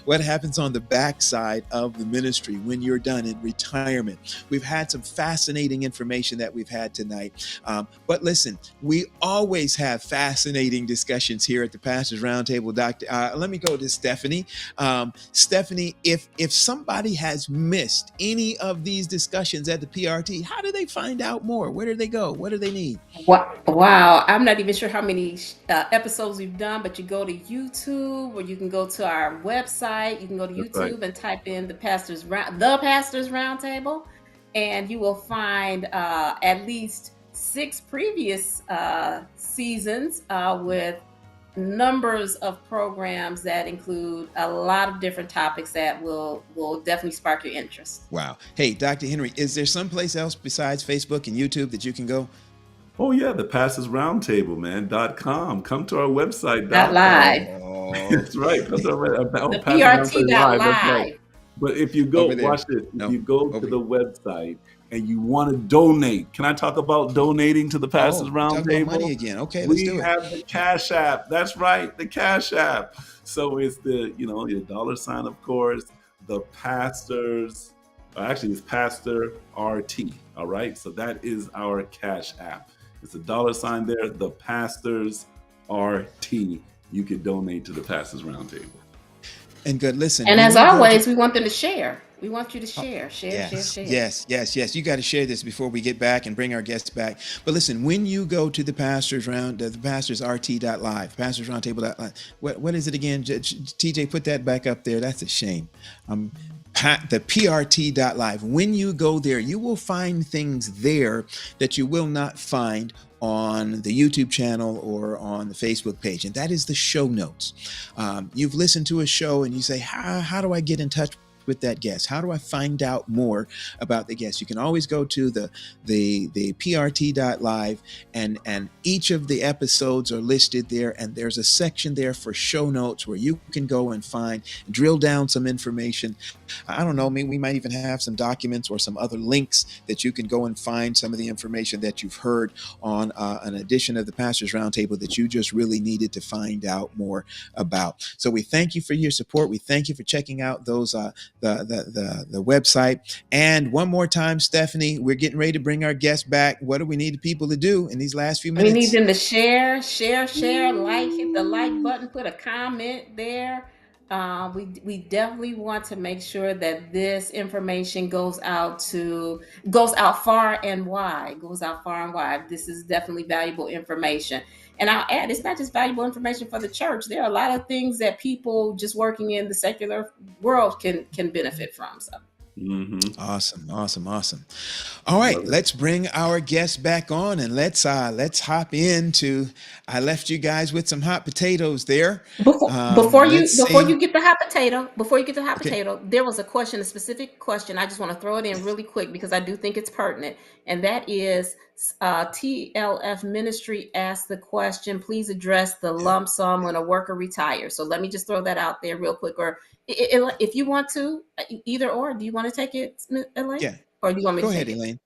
S1: What happens on the backside of the ministry when you're done in retirement? We've had some fascinating information that we've had tonight. But listen, we always have fascinating discussions here at the Pastors Roundtable. Let me go to Stephanie. Stephanie, if somebody has missed any of these discussions at the PRT, how do they find out more? Where do they go? What do they need?
S3: Wow, I'm not even sure how many episodes we've done, but you go to YouTube, or you can go to our website. You can go to
S2: That's right.
S3: YouTube and type in the Pastors Roundtable, and you will find at least 6 previous seasons with numbers of programs that include a lot of different topics that will definitely spark your interest.
S1: Wow. Hey, Dr. Henry, is there someplace else besides Facebook and YouTube that you can go?
S2: Oh yeah, the Pastors Roundtable, man, .com. Come to our website,
S3: Not
S2: .com.
S3: live.
S1: Oh,
S2: That's right. Come to our
S3: The
S2: Pastors Roundtable Live. That's right.
S3: PRT.live.
S2: But if you go,
S1: over there.
S2: watch this. If
S1: No,
S2: you go to
S1: over
S2: the
S1: here.
S2: website and you want to donate, can I talk about donating to the Pastors
S1: Oh, we're talking about money
S2: Roundtable?
S1: again. Okay, let's
S2: We
S1: do it.
S2: have the Cash App. That's right, the Cash App. So it's your $, of course, the pastors. Actually, it's Pastor RT. All right. So that is our Cash App. It's a $sign there. The Pastors RT. You could donate to the Pastors Roundtable.
S1: And good. Listen,
S3: And
S1: when
S3: as
S1: you go to
S3: always, we want them to share. We want you to share.
S1: yes, yes. You got to share this before we get back and bring our guests back. But listen, when you go to the Pastors RT.live, Pastors Roundtable.live, what is it again? TJ, put that back up there. That's a shame. The PRT.live. When you go there, you will find things there that you will not find on the YouTube channel or on the Facebook page, and that is the show notes. You've listened to a show and you say, how do I get in touch with that guest? How do I find out more about the guest? You can always go to the PRT.live, and each of the episodes are listed there, and there's a section there for show notes where you can go and drill down some information. I don't know, maybe we might even have some documents or some other links that you can go and find some of the information that you've heard on an edition of the Pastors Roundtable that you just really needed to find out more about. So we thank you for your support. We thank you for checking out those the website. And one more time, Stephanie, we're getting ready to bring our guests back. What do we need people to do in these last few
S3: We need
S1: minutes?
S3: them to share, like, hit the like button, put a comment there. We definitely want to make sure that this information goes out far and wide. Goes out far and wide. This is definitely valuable information. And I'll add, it's not just valuable information for the church. There are a lot of things that people just working in the secular world can benefit from. So.
S2: Mm-hmm.
S1: Awesome. All right, let's bring our guests back on, and let's hop into. I left you guys with some hot potatoes there.
S3: Before
S1: Let's see.
S3: you get the hot
S1: Okay.
S3: potato, there was a specific question. I just want to throw it in really quick because I do think it's pertinent, and that is TLF Ministry asked the question. Please address the
S1: Yeah.
S3: lump sum when a worker retires. So let me just throw that out there real quick, or if you want to, either or. Do you want to take it, Elaine,
S1: Yeah.
S3: or do you want me
S1: Go
S3: to
S1: ahead,
S3: take it?
S1: Elaine.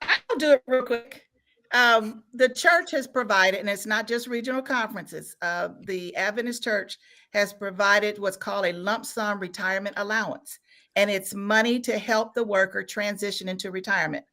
S4: I'll do it real quick. The church has provided, and it's not just regional conferences, the Adventist church has provided what's called a lump sum retirement allowance, and it's money to help the worker transition into retirement.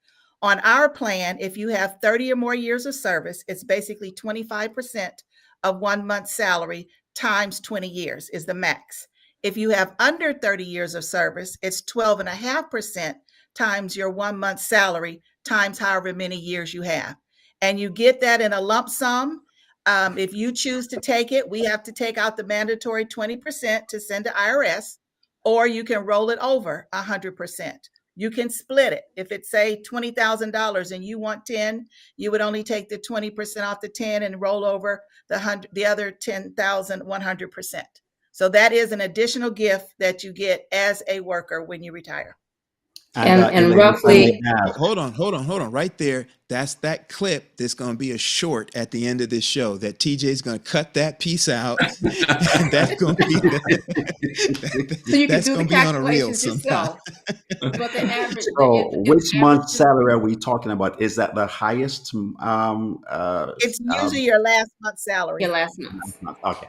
S4: On our plan, if you have 30 or more years of service, it's basically 25% of 1 month's salary times 20 years is the max. If you have under 30 years of service, it's 12.5% times your 1 month salary times however many years you have. And you get that in a lump sum. If you choose to take it, we have to take out the mandatory 20% to send to IRS, or you can roll it over 100%. You can split it. If it's say $20,000 and you want 10, you would only take the 20% off the 10 and roll over the other 10,000 100%. So that is an additional gift that you get as a worker when you retire.
S5: And
S3: And
S5: Elaine, if I may
S3: roughly,
S5: add,
S1: Hold on, right there. That's that clip that's going to be a short at the end of this show. That TJ's going to cut that piece out, and that's going to be
S3: so you can
S1: that's
S3: do the
S1: going to be on a reel
S3: calculations
S1: sometime.
S3: yourself. But the average,
S5: so
S3: if
S5: which
S3: the
S5: month
S3: average
S5: salary are we talking about? Is that the highest?
S4: It's usually your last month's
S3: your
S4: salary.
S3: last month.
S5: Okay.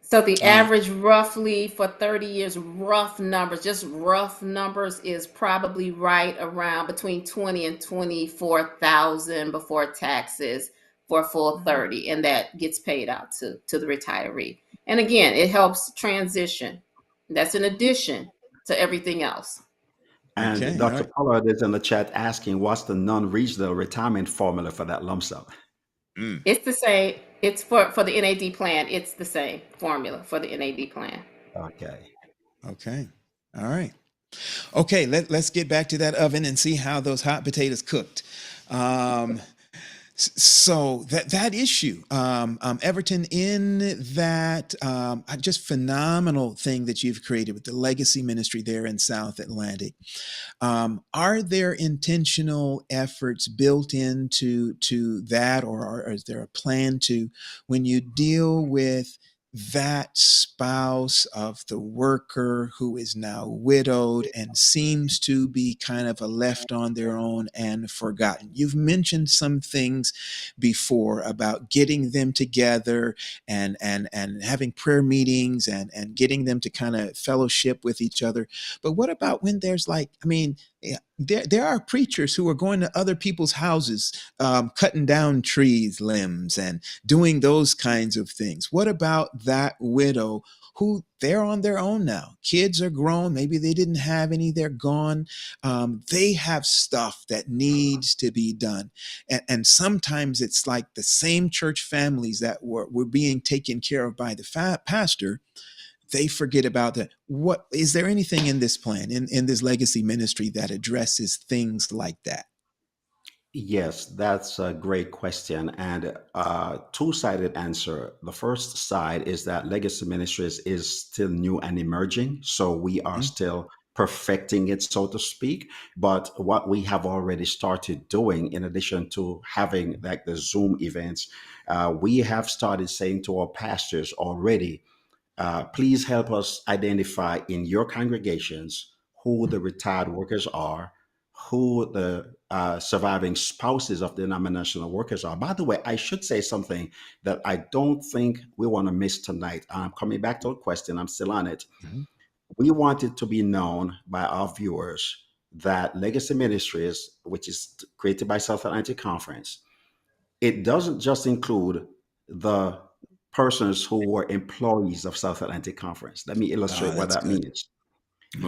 S3: So the
S1: All right.
S3: average roughly for 30 years, rough numbers, just rough numbers, is probably right around between 20 and 24,000 before taxes for a full 30, and that gets paid out to the retiree. And again, it helps transition. That's in addition to everything else.
S5: And
S1: Okay. All
S5: Dr.
S1: right.
S5: Pollard is in the chat asking, what's the non-regional retirement formula for that lump sum?
S1: Mm,
S3: It's the same. It's for the NAD plan. It's the same formula for the NAD plan.
S5: Okay.
S1: okay. All right. Okay. Let's get back to that oven and see how those hot potatoes cooked. Um, So that issue, Everton, in that just phenomenal thing that you've created with the legacy ministry there in South Atlantic, are there intentional efforts built into that, or is there a plan to, when you deal with that spouse of the worker who is now widowed and seems to be kind of a left on their own and forgotten? You've mentioned some things before about getting them together and having prayer meetings and getting them to kind of fellowship with each other. But what about when there's like, I mean, yeah, there are preachers who are going to other people's houses, cutting down trees, limbs, and doing those kinds of things. What about that widow who they're on their own now? Kids are grown. Maybe they didn't have any. They're gone. They have stuff that needs to be done. And sometimes it's like the same church families that were being taken care of by the pastor, they forget about that. What is there anything in this plan, in this legacy ministry, that addresses things like that?
S5: Yes, that's a great question, and two-sided answer. The first side is that Legacy Ministries is still new and emerging, so we are
S1: Mhm.
S5: still perfecting it, so to speak. But what we have already started doing, in addition to having like the Zoom events, we have started saying to our pastors already, please help us identify in your congregations who the retired workers are, who the surviving spouses of denominational workers are. By the way, I should say something that I don't think we want to miss tonight. I'm coming back to a question, I'm still on it.
S1: Mhm.
S5: We want it to be known by our viewers that Legacy Ministries, which is created by South Atlantic Conference, it doesn't just include the persons who were employees of South Atlantic Conference. Let me illustrate
S1: Ah,
S5: what
S1: that's
S5: that
S1: good.
S5: means.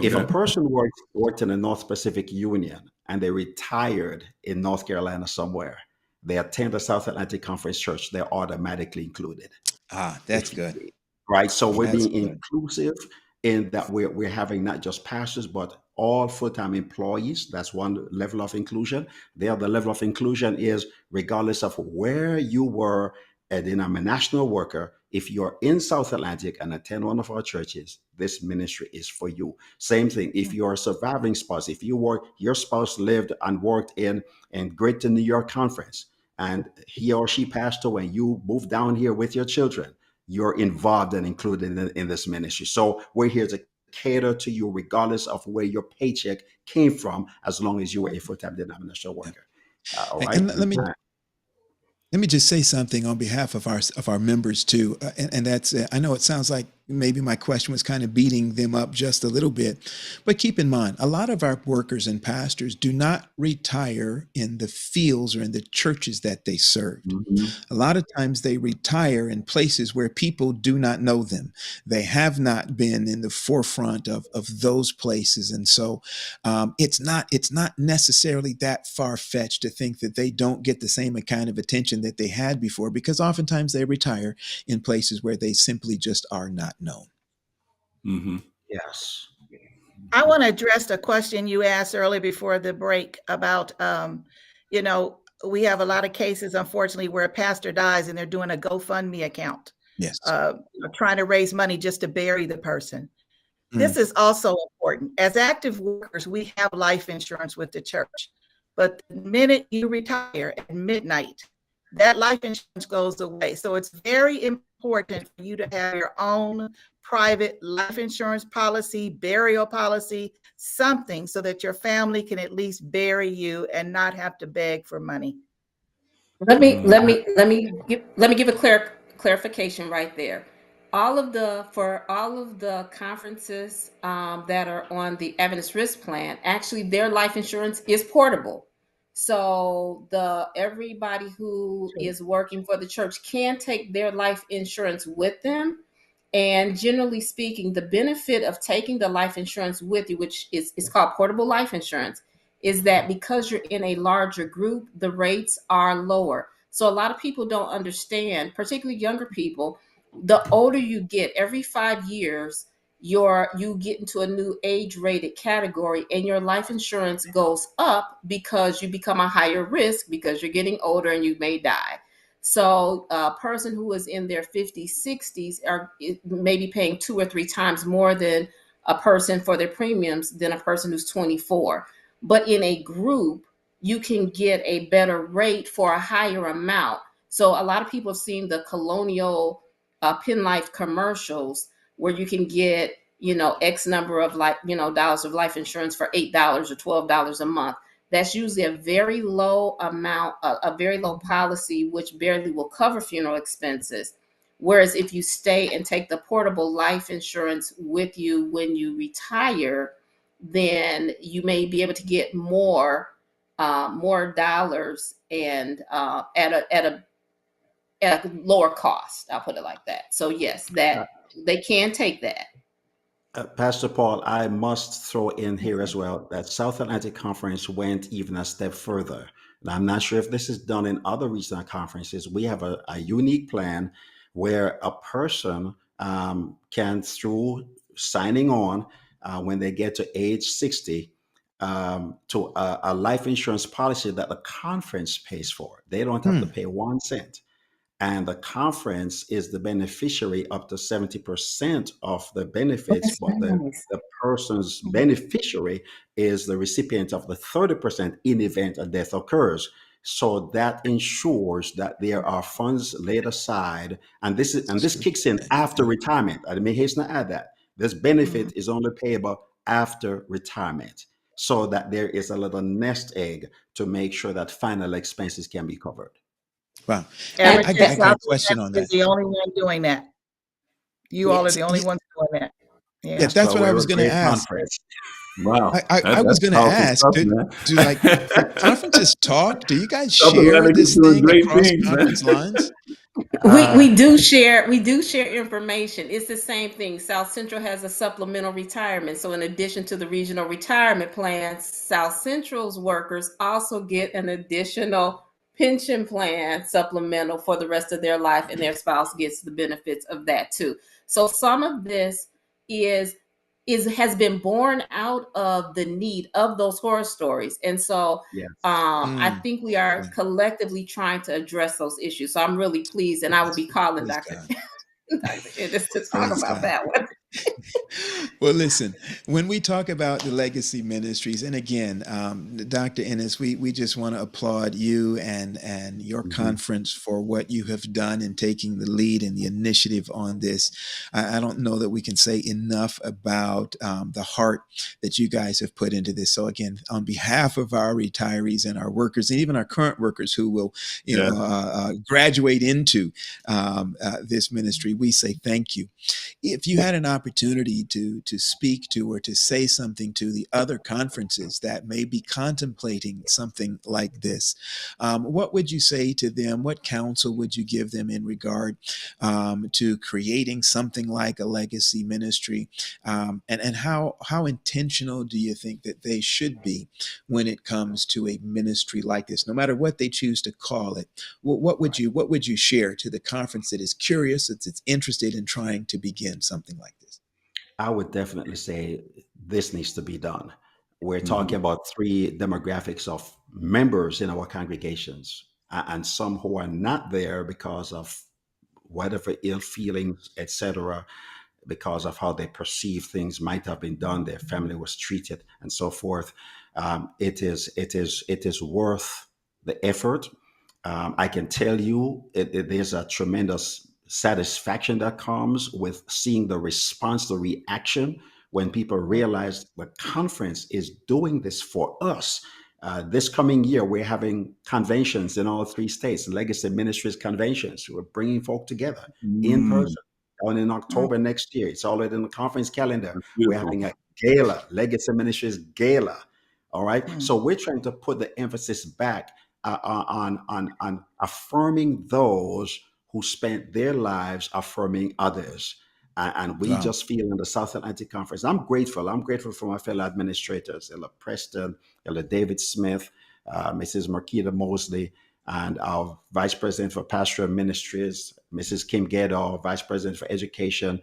S5: If a
S2: Okay.
S5: person worked in the North Pacific Union and they retired in North Carolina somewhere, they attend the South Atlantic Conference Church, they're automatically included.
S1: Ah, that's
S5: If
S1: good.
S5: right, so we're
S1: That's
S5: being
S1: good.
S5: inclusive in that we're having not just pastors but all full-time employees. That's one level of inclusion. The other level of inclusion is regardless of where you were a denominational worker, if you're in South Atlantic and attend one of our churches, this ministry is for you. Same thing if you're a surviving spouse, if your spouse lived and worked in Greater New York Conference and he or she passed away, you moved down here with your children, you're involved and included in this ministry. So we're here to cater to you regardless of where your paycheck came from, as long as you were a full-time denominational
S1: Yeah.
S5: worker. All
S1: And
S5: right.
S1: let me just say something on behalf of our members too, and that's I know it sounds like maybe my question was kind of beating them up just a little bit, but keep in mind a lot of our workers and pastors do not retire in the fields or in the churches that they served.
S5: Mhm.
S1: A lot of times they retire in places where people do not know them. They have not been in the forefront of those places. And so it's not necessarily that far fetched to think that they don't get the same kind of attention that they had before, because oftentimes they retire in places where they simply just are not known.
S2: Hmm.
S5: Yes.
S4: I want to address the question you asked earlier before the break about, you know, we have a lot of cases, unfortunately, where a pastor dies and they're doing a GoFundMe account,
S1: Yes.
S4: trying to raise money just to bury the person.
S1: Mm.
S4: This is also important. As active workers, we have life insurance with the church. But the minute you retire at midnight, that life insurance goes away. So it's very important for you to have your own private life insurance policy, burial policy, something so that your family can at least bury you and not have to beg for money.
S3: Let me
S2: Mm,
S3: let me let me give a clarification right there. For all of the conferences that are on the Adventist risk plan, actually their life insurance is portable. So the everybody who
S4: True.
S3: is working for the church can take their life insurance with them. And generally speaking, the benefit of taking the life insurance with you, which is called portable life insurance, is that because you're in a larger group, the rates are lower. So a lot of people don't understand, particularly younger people, the older you get, every 5 years, you get into a new age rated category and your life insurance goes up because you become a higher risk because you're getting older and you may die. So a person who is in their 50s, 60s are maybe paying 2 or 3 times more than a person for their premiums than a person who's 24. But in a group, you can get a better rate for a higher amount. So a lot of people have seen the Colonial Pin Life commercials where you can get, X number of dollars of life insurance for $8 or $12 a month. That's usually a very low amount, a very low policy, which barely will cover funeral expenses. Whereas if you stay and take the portable life insurance with you when you retire, then you may be able to get more dollars and at a lower cost. I'll put it like that. So yes, that they can take that.
S5: Pastor Paul, I must throw in here as well that South Atlantic Conference went even a step further. And I'm not sure if this is done in other regional conferences. We have a unique plan where a person can, through signing on when they get to age 60, to a life insurance policy that the conference pays for. They don't have to
S1: Mm.
S5: pay 1 cent, and the conference is the beneficiary up to 70% of the
S3: Oh,
S5: benefits,
S3: that's
S5: but
S3: nice.
S5: the person's beneficiary is the recipient of the 30% in event a death occurs. So that ensures that there are funds laid aside, and this kicks in after retirement. I may hasten to add that this
S3: Mhm.
S5: benefit is only payable after retirement, so that there is a little nest egg to make sure that final expenses can be covered.
S1: Wow.
S3: And
S1: I
S4: Everton
S1: got
S4: South
S1: a question on
S4: is
S1: that.
S4: the only one doing that. You all are
S3: yes,
S4: the only ones doing that.
S1: Yeah,
S4: Yeah.
S5: That's
S1: that's
S5: why
S1: what I
S5: we're
S1: was
S5: a
S1: going to
S5: great
S1: ask.
S5: conference.
S2: wow,
S1: I was
S2: that's
S1: going to
S2: powerful
S1: ask,
S2: stuff, man.
S1: do conferences talk? Do you guys
S2: South
S1: share
S2: Atlantic is
S1: this
S2: doing
S1: thing
S2: great
S1: across
S2: things, man.
S1: conference lines?
S3: we
S5: Uh,
S3: we do share information. It's the same thing. South Central has a supplemental retirement. So in addition to the regional retirement plans, South Central's workers also get an additional pension plan supplemental for the rest of their life, and their spouse gets the benefits of that too. So some of this is has been born out of the need of those horror stories. And so
S5: yes.
S3: I
S1: Mm.
S3: think we are
S1: Okay.
S3: collectively trying to address those issues. So I'm really pleased, and I will be calling
S1: Praise
S3: Dr.
S1: God.
S3: Dr. Ennis to talk
S1: Praise
S3: about
S1: God.
S3: that one.
S1: Well, listen, when we talk about the legacy ministries, and again, Dr. Ennis, we just want to applaud you and your
S5: Mhm.
S1: conference for what you have done in taking the lead and the initiative on this. I don't know that we can say enough about the heart that you guys have put into this. So again, on behalf of our retirees and our workers, and even our current workers who will,
S2: Yeah.
S1: graduate into this ministry, we say thank you. If you had an opportunity to speak to or to say something to the other conferences that may be contemplating something like this, what would you say to them? What counsel would you give them in regard to creating something like a legacy ministry? And how intentional do you think that they should be when it comes to a ministry like this, no matter what they choose to call it? What would you share to the conference that is curious, that's interested in trying to begin something like this?
S5: I would definitely say this needs to be done. We're talking
S2: Mhm.
S5: about three demographics of members in our congregations, and some who are not there because of whatever ill feelings, etc., because of how they perceive things might have been done, their family was treated, and so forth. It is worth the effort. I can tell you, there's a tremendous satisfaction that comes with seeing the response, the reaction when people realize the conference is doing this for us. This coming year, we're having conventions in all three states, legacy ministries conventions. We're bringing folk together in
S2: Mm,
S5: person. On in October next year, it's already in the conference calendar.
S2: that's
S5: We're
S2: beautiful.
S5: having a gala, Legacy Ministries gala. All right.
S4: Mm.
S5: So we're trying to put the emphasis back on affirming those who spent their lives affirming others. And we
S1: Wow.
S5: just feel in the South Atlantic Conference. I'm grateful. I'm grateful for my fellow administrators, Ella Preston, Ella David Smith, Mrs. Marquita Mosley, and our Vice President for Pastoral Ministries, Mrs. Kim Gedo, Vice President for Education.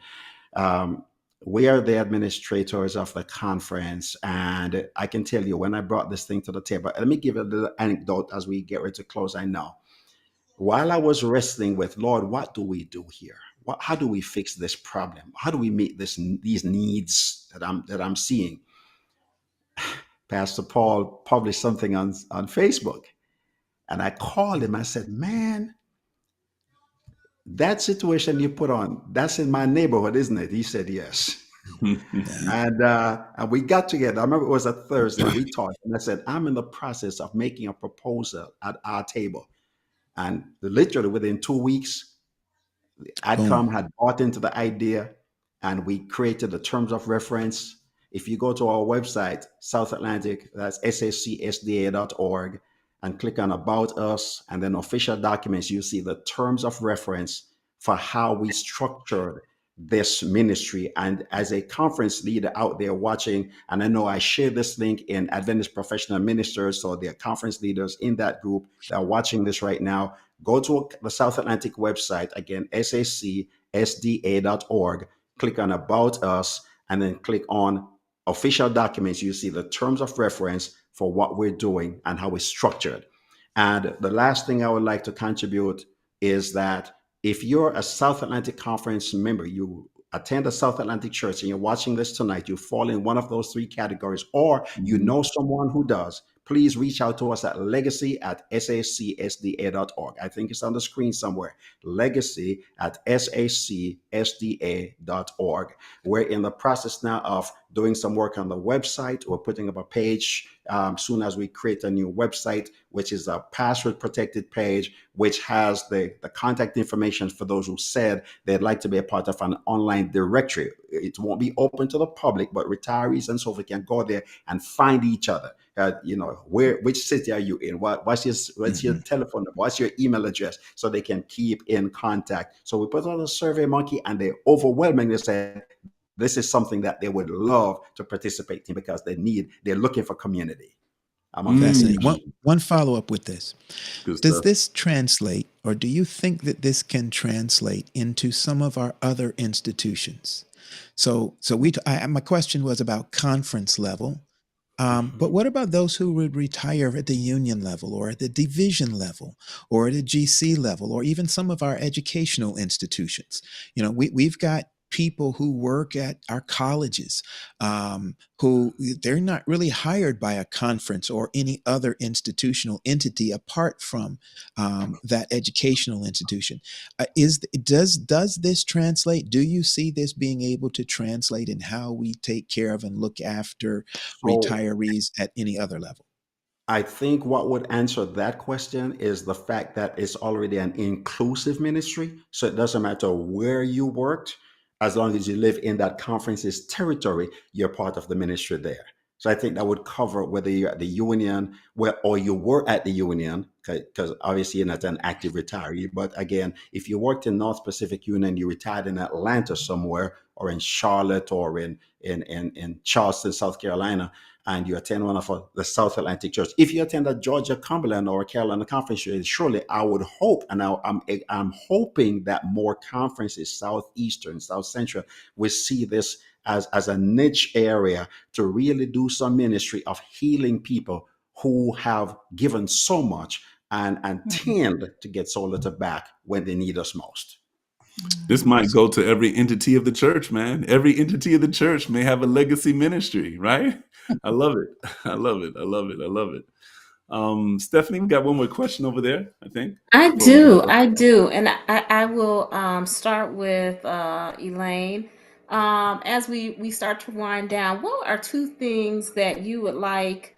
S5: Um, we are the administrators of the conference, and I can tell you when I brought this thing to the table. Let me give a little anecdote as we get ready to close. I know while I was wrestling with Lord, what do we do here? How do we fix this problem? How do we meet these needs that I'm seeing? Pastor Paul published something on Facebook, and I called him. I said, "Man, that situation you put on, that's in my neighborhood, isn't it?" He said, "Yes."
S1: Yeah.
S5: And we got together. I remember it was a Thursday, and we talked. And I said, "I'm in the process of making a proposal at our table." And literally within 2 weeks,
S1: Boom.
S5: AdCom had bought into the idea, and we created the terms of reference. If you go to our website, South Atlantic, that's sacsda.org, and click on About Us and then Official Documents, you see the terms of reference for how we structured this ministry. And as a conference leader out there watching, and I know I share this link in Adventist Professional Ministers, so there are conference leaders in that group that are watching this right now. Go to the South Atlantic website, again, sacsda.org, click on About Us, and then click on Official Documents. You see the terms of reference for what we're doing and how it's structured. And the last thing I would like to contribute is that if you're a South Atlantic Conference member, you attend a South Atlantic church and you're watching this tonight, you fall in one of those three categories, or you
S2: Mhm.
S5: know someone who does, please reach out to us at legacy@sacsda.org. I think it's on the screen somewhere. Legacy@sacsda.org. We're in the process now of doing some work on the website. We're putting up a page soon as we create a new website, which is a password protected page, which has the contact information for those who said they'd like to be a part of an online directory. It won't be open to the public, but retirees and so forth can go there and find each other. Which city are you in? What's your
S1: Hmm.
S5: telephone number? What's your email address? So they can keep in contact. So we put on a survey monkey, and they overwhelmingly said this is something that they would love to participate in because they're looking for community. I'm on that
S1: Fascinating. One
S5: stage.
S2: Mm,
S1: one follow up with this.
S2: good
S1: Does
S2: stuff.
S1: this translate, or do you think that this can translate into some of our other institutions? My question was about conference level. But
S5: Mhm.
S1: what about those who would retire at the union level or at the division level or at the GC level or even some of our educational institutions? We've got people who work at our colleges who they're not really hired by a conference or any other institutional entity apart from that educational institution. Does this translate? Do you see this being able to translate in how we take care of and look after
S5: So
S1: retirees at any other level?
S5: I think what would answer that question is the fact that it's already an inclusive ministry. So it doesn't matter where you worked, as long as you live in that conference's territory, you're part of the ministry there. So I think that would cover whether you're at the union, or you were at the union, because obviously you're not an active retiree. But again, if you worked in North Pacific Union, you retired in Atlanta somewhere, or in Charlotte, or in Charleston, South Carolina, and you attend one of the South Atlantic church. If you attend a Georgia Cumberland or a Carolina conference, surely I would hope, and I'm hoping that more conferences, Southeastern, South Central, will see this as a niche area to really do some ministry of healing people who have given so much and tend to get so little back when they need us most.
S2: This might go to every entity of the church, man. Every entity of the church may have a legacy ministry, right? I love it. I love it. I love it. I love it. Stephanie, we got one more question over there, I think.
S3: I
S2: Before we
S3: do,
S2: wrap up.
S3: I do, and I will start with Elaine. As we start to wind down, what are two things that you would like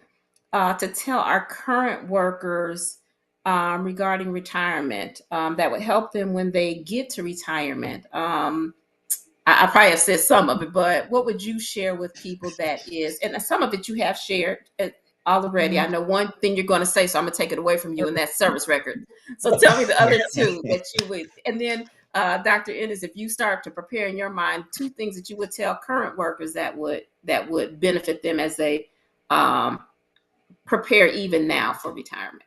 S3: to tell our current workers regarding retirement that would help them when they get to retirement? I probably have said some of it, but what would you share with people that is, and some of it you have shared already. I know one thing you're going to say, so I'm going to take it away from you, and that's service record. So tell me the other two that you would, and then Dr. Ennis, if you start to prepare in your mind two things that you would tell current workers that would benefit them as they prepare even now for retirement.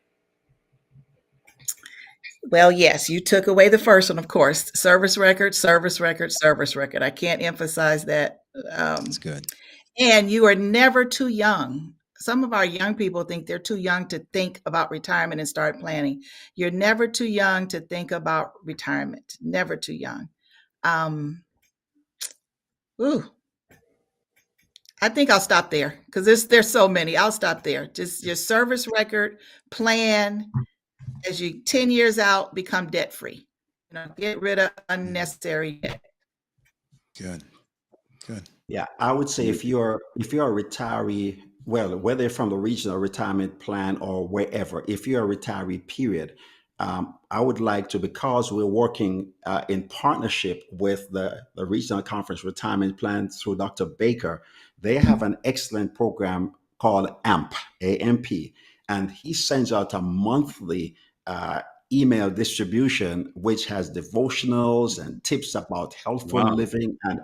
S4: Well, yes, you took away the first one, of course. Service record, service record, service record. I can't emphasize that.
S1: That's good.
S4: And you are never too young. Some of our young people think they're too young to think about retirement and start planning. You're never too young to think about retirement. Never too young. Ooh, I think I'll stop there because there's so many. I'll stop there. Just your service record, plan. As you 10 years out, become debt free. Get rid of unnecessary debt.
S1: Good. Good.
S5: Yeah, I would say if you're a retiree, well, whether you're from the regional retirement plan or wherever, if you're a retiree, period, I would like to, because we're working in partnership with the Regional Conference Retirement Plan through Dr. Baker, they have an excellent program called AMP, AMP, and he sends out a monthly email distribution, which has devotionals and tips about healthful
S2: Wow.
S5: living and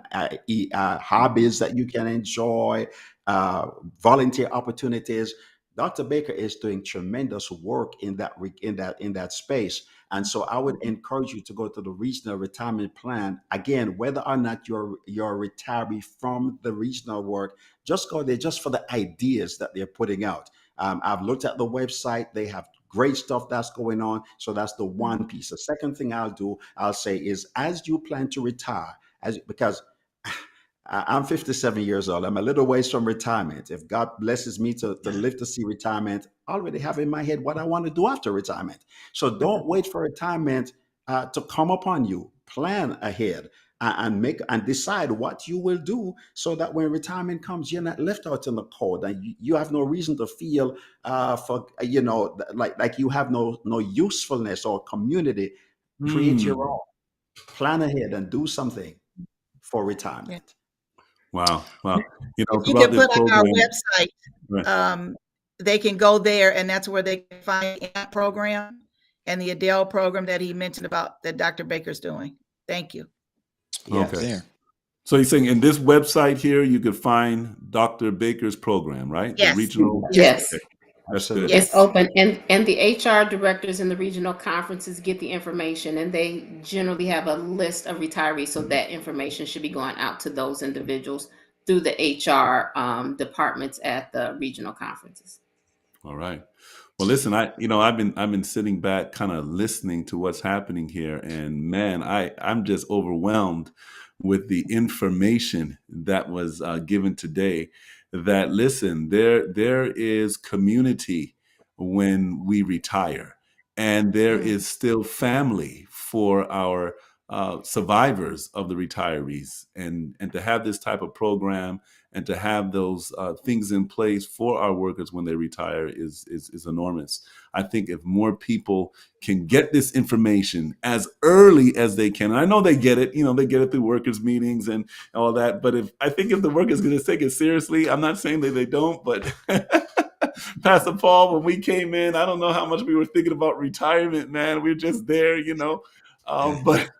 S5: hobbies that you can enjoy, volunteer opportunities. Dr. Baker is doing tremendous work in that space, and so I would encourage you to go to the regional retirement plan. Again, whether or not you're a retiree from the regional work, just go there just for the ideas that they're putting out. I've looked at the website; they have great stuff that's going on. So that's the one piece. The second thing I'll say is, as you plan to retire, because I'm 57 years old, I'm a little ways from retirement. If God blesses me to live to see retirement, I already have in my head what I want to do after retirement. So don't wait for retirement to come upon you. Plan ahead and decide what you will do so that when retirement comes, you're not left out in the cold and you have no reason to feel like you have no usefulness or community. Create your own. Plan ahead and do something for retirement.
S2: Wow. Wow.
S4: If you
S2: throughout
S4: can
S2: this
S4: put on our
S2: program,
S4: website,
S2: right.
S4: They can go there, and that's where they can find the AMP program and the Adele program that he mentioned about that Dr. Baker's doing. Thank you.
S5: Yes.
S2: Okay.
S1: There.
S2: So you're saying in this website here, you could find Dr. Baker's program, right?
S4: Yes.
S2: The regional.
S3: Yes.
S2: Okay. That's good.
S5: Absolutely.
S3: It's open, and the HR directors in the regional conferences get the information, and they generally have a list of retirees, so that information should be going out to those individuals through the HR departments at the regional conferences.
S2: All right. Well, listen, I've been sitting back, kind of listening to what's happening here, and man, I'm just overwhelmed with the information that was given today. That listen, there is community when we retire, and there is still family for our survivors of the retirees, and to have this type of program and to have those things in place for our workers when they retire is enormous. I think if more people can get this information as early as they can, and I know they get it, they get it through workers' meetings and all that, but I think if the workers going to take it seriously, I'm not saying that they don't, but Pastor Paul, when we came in, I don't know how much we were thinking about retirement, man. We're just there, but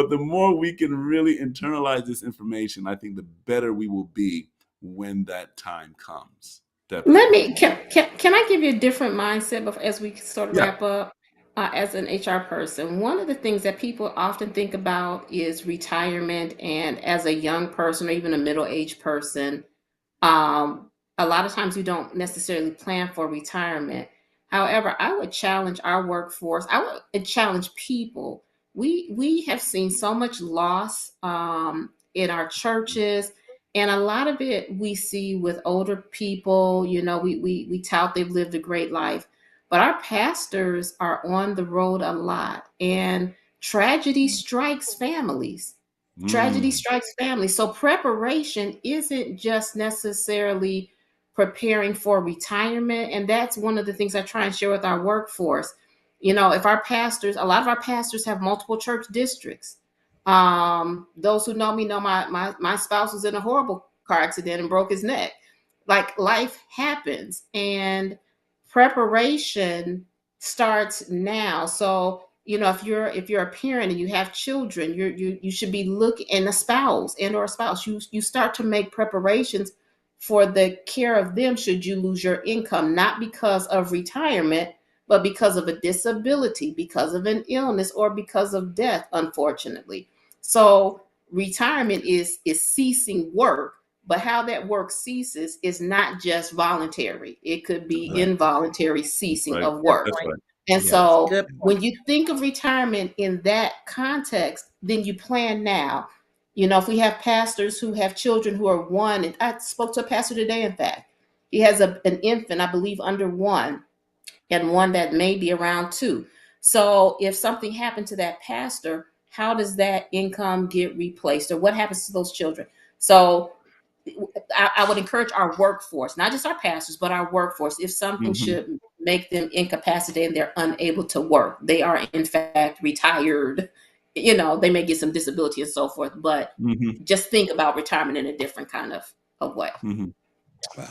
S2: the more we can really internalize this information, I think the better we will be when that time comes. Definitely.
S3: Can I give you a different mindset as we sort of wrap up? as an HR person, one of the things that people often think about is retirement. And as a young person or even a middle-aged person, um, a lot of times you don't necessarily plan for retirement. However, I would challenge our workforce. I would challenge people. We have seen so much loss in our churches, and a lot of it we see with older people. You know, we tout they've lived a great life, but our pastors are on the road a lot, and tragedy strikes families. Tragedy
S2: Mm,
S3: strikes families. So preparation isn't just necessarily preparing for retirement. And that's one of the things I try and share with our workforce. You know, if our pastors, a lot of our pastors have multiple church districts. Those who know me know my spouse was in a horrible car accident and broke his neck. Like life happens, and preparation starts now. So you know, if you're a parent and you have children, you should be looking, and a spouse and or a spouse, you start to make preparations for the care of them should you lose your income, not because of retirement, but because of a disability, because of an illness, or because of death, unfortunately. So retirement is ceasing work, but how that work ceases is not just voluntary. It could be
S1: Right.
S3: involuntary
S2: that's
S3: ceasing
S2: right.
S3: of
S4: Good
S3: work.
S2: That's
S4: point.
S2: right.
S3: And
S1: Yes.
S3: so
S4: Good point.
S3: when you think of retirement in that context, then you plan now. You know, if we have pastors who have children who are one, and I spoke to a pastor today, in fact, he has an infant, I believe, under one, and one that may be around two. So if something happened to that pastor, how does that income get replaced, or what happens to those children? So I would encourage our workforce, not just our pastors, but our workforce, if something
S2: Hmm.
S3: should make them incapacitated and they're unable to work, they are in fact retired. You know, they may get some disability and so forth, but
S2: Hmm.
S3: just think about retirement in a different kind of way.
S2: Hmm.
S1: Wow.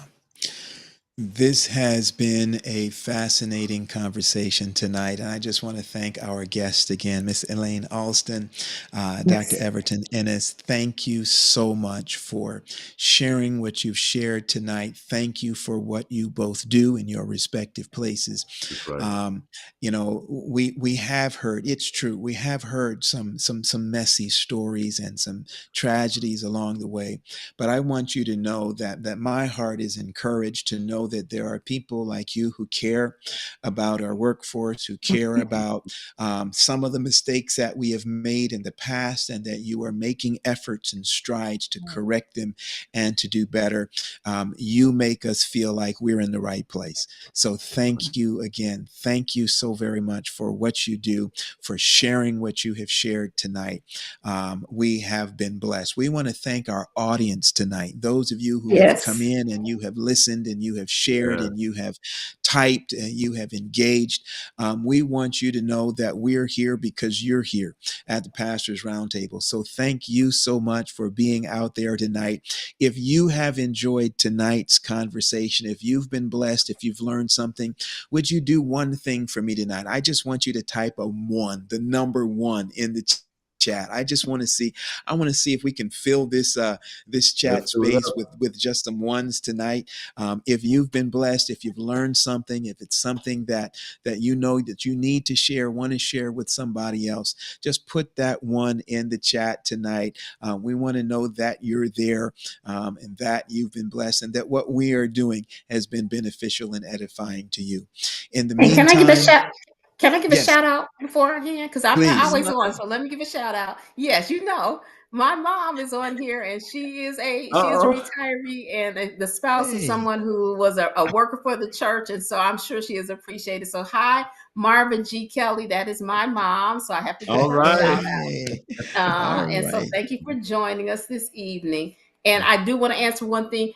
S1: This has been a fascinating conversation tonight, and I just want to thank our guest again, Miss Elaine Allston, Dr.
S3: Yes.
S1: Everton Ennis. Thank you so much for sharing what you've shared tonight. Thank you for what you both do in your respective places.
S2: That's right.
S1: Um, you know, we have heard, it's true, we have heard some messy stories and some tragedies along the way. But I want you to know that my heart is encouraged to know that there are people like you who care about our workforce, who care about some of the mistakes that we have made in the past, and that you are making efforts and strides to correct them and to do better. You make us feel like we're in the right place. So thank you again. Thank you so very much for what you do, for sharing what you have shared tonight. We have been blessed. We want to thank our audience tonight. Those of you who have come
S3: Yes.
S1: in and you have listened and you have shared
S2: Yeah.
S1: and you have typed and you have engaged. We want you to know that we're here because you're here at the Pastors Roundtable. So thank you so much for being out there tonight. If you have enjoyed tonight's conversation, if you've been blessed, if you've learned something, would you do one thing for me tonight? I just want you to type a one, the number one in the chat. I want to see if we can fill this chat
S2: Let's do it
S1: space
S2: up.
S1: with just some ones tonight. If you've been blessed, if you've learned something, if it's something that you know that you need to share, want to share with somebody else, just put that one in the chat tonight. We want to know that you're there, and that you've been blessed, and that what we are doing has been beneficial and edifying to you. In the
S3: And can I give a
S1: meantime,
S3: shout? Can I give a
S1: yes,
S3: shout out beforehand? Because I'm not
S1: please.
S3: always on, so let me give a shout out. Yes, you know, my mom is on here, and she is a
S2: Uh-oh.
S3: retiree, and the spouse is
S1: Hey.
S3: someone who was a worker for the church, and so I'm sure she is appreciated. So hi, Marvin G. Kelly, that is my mom, so I have to give
S2: All
S3: her a
S2: right.
S3: shout.
S1: Hey. All
S3: And so
S1: right.
S3: thank you for joining us this evening. And I do want to answer one thing.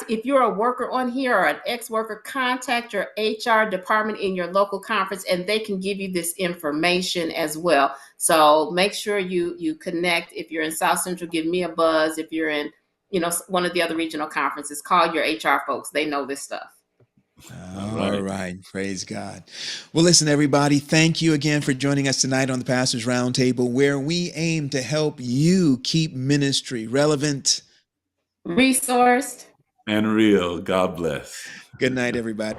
S3: If you're a worker on here or an ex-worker, contact your HR department in your local conference, and they can give you this information as well. So make sure you connect. If you're in South Central, give me a buzz. If you're in, you know, one of the other regional conferences, call your HR folks. They know this stuff.
S2: All
S1: All
S2: right.
S1: right. Praise God. Well, listen, everybody, thank you again for joining us tonight on the Pastors Roundtable, where we aim to help you keep ministry relevant.
S3: Resourced.
S2: And real. God bless.
S1: Good night, everybody.